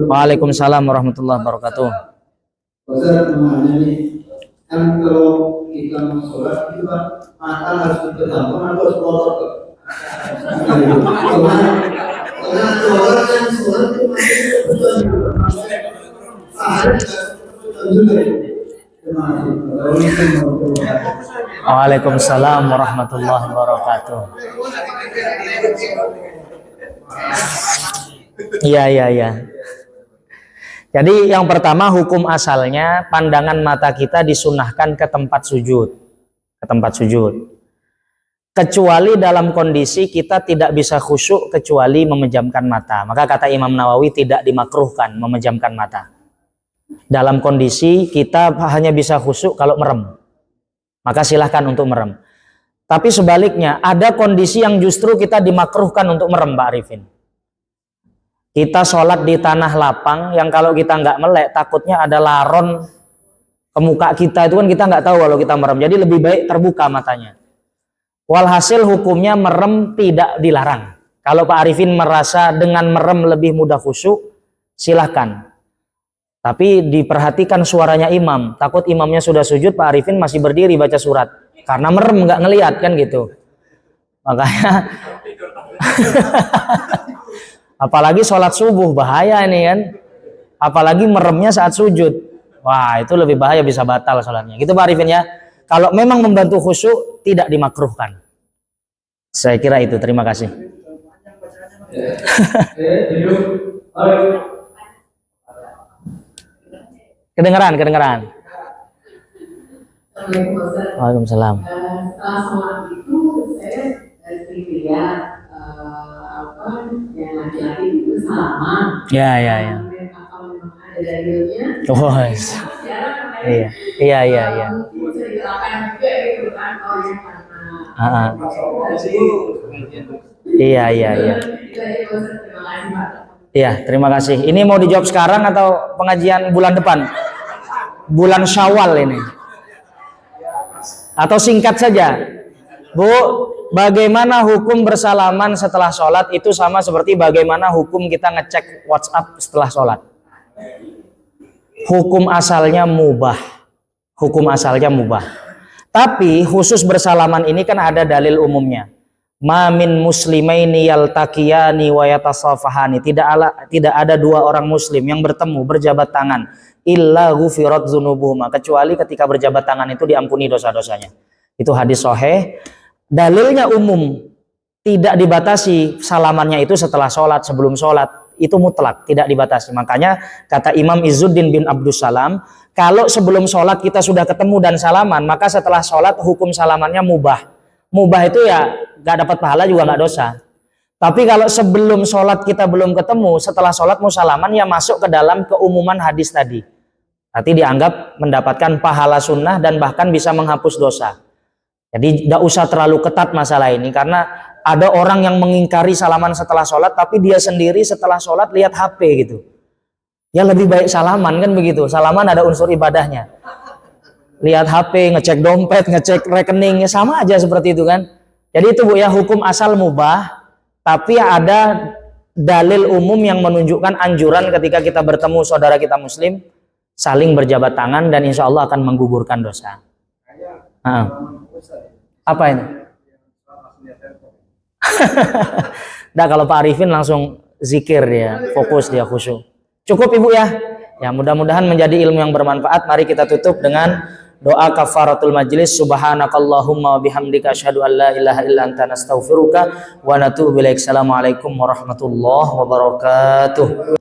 Waalaikumsalam warahmatullahi wabarakatuh. Ustaz namanya nih, kan kalau kita mau sholat itu kan mata harus dipejamkan atau harus melotot ke? Karena sholat itu Waalaikumsalam warahmatullahi wabarakatuh. Iya. Jadi yang pertama hukum asalnya pandangan mata kita disunahkan ke tempat sujud. Kecuali dalam kondisi kita tidak bisa khusyuk kecuali memejamkan mata. Maka kata Imam Nawawi tidak dimakruhkan memejamkan mata. Dalam kondisi kita hanya bisa khusyuk kalau merem. Maka silahkan untuk merem. Tapi sebaliknya ada kondisi yang justru kita dimakruhkan untuk merem, Pak Arifin. Kita sholat di tanah lapang yang kalau kita nggak melek takutnya ada laron ke muka kita, itu kan kita nggak tahu kalau kita merem. Jadi lebih baik terbuka matanya. Walhasil hukumnya merem tidak dilarang. Kalau Pak Arifin merasa dengan merem lebih mudah khusyuk, silahkan. Tapi diperhatikan suaranya imam. Takut imamnya sudah sujud, Pak Arifin masih berdiri baca surat. Karena merem nggak ngelihat kan gitu. Makanya apalagi sholat subuh bahaya ini kan. Apalagi meremnya saat sujud. Wah itu lebih bahaya, bisa batal sholatnya. Gitu Pak Arifin ya. Kalau memang membantu khusyuk tidak dimakruhkan. Saya kira itu. Terima kasih. Kedengeran. Waalaikumsalam. Setelah sholat itu saya sering lihat yang laki-laki itu salaman. Ya. Apa memang ada dalilnya? Oh, iya. Mungkin bisa diterapkan juga gitu kan, kalau yang karena. Iya. Terima kasih Pak. Iya, terima kasih. Ini mau dijawab sekarang atau pengajian bulan depan? Bulan Syawal ini. Atau singkat saja. Bu, bagaimana hukum bersalaman setelah sholat? Itu sama seperti bagaimana hukum kita ngecek WhatsApp setelah sholat. Hukum asalnya mubah. Tapi khusus bersalaman ini kan ada dalil umumnya. Ma min muslimaini yaltaqiyani wa yatasafahani. Tidak ada dua orang muslim yang bertemu berjabat tangan illa ghufirat dzunubuhuma, kecuali ketika berjabat tangan itu diampuni dosa-dosanya. Itu hadis sahih. Dalilnya umum, tidak dibatasi salamannya itu setelah sholat, sebelum sholat, itu mutlak, tidak dibatasi. Makanya kata Imam Izzuddin bin Abdussalam, kalau sebelum sholat kita sudah ketemu dan salaman, maka setelah sholat hukum salamannya mubah. Mubah itu ya gak dapat pahala juga gak dosa. Tapi kalau sebelum sholat kita belum ketemu, setelah sholat mau salaman, ya masuk ke dalam keumuman hadis tadi. Nanti dianggap mendapatkan pahala sunnah dan bahkan bisa menghapus dosa. Jadi tidak usah terlalu ketat masalah ini, karena ada orang yang mengingkari salaman setelah sholat, tapi dia sendiri setelah sholat lihat HP gitu. Ya lebih baik salaman kan begitu. Salaman ada unsur ibadahnya. Lihat HP, ngecek dompet, ngecek rekening, ya sama aja seperti itu kan. Jadi itu Bu ya, hukum asal mubah. Tapi ada dalil umum yang menunjukkan anjuran ketika kita bertemu saudara kita muslim, saling berjabat tangan dan insya Allah akan menggugurkan dosa. Apa ini? Nah, kalau Pak Arifin langsung zikir dia, fokus dia, khusyuk. Cukup Ibu ya. Ya, mudah-mudahan menjadi ilmu yang bermanfaat. Mari kita tutup dengan doa kafaratul majlis. Subhanakallahumma wa bihamdika asyhadu an la ilaha illa anta nastaghfiruka wa natubu ilaik. Assalamualaikum warahmatullahi wabarakatuh.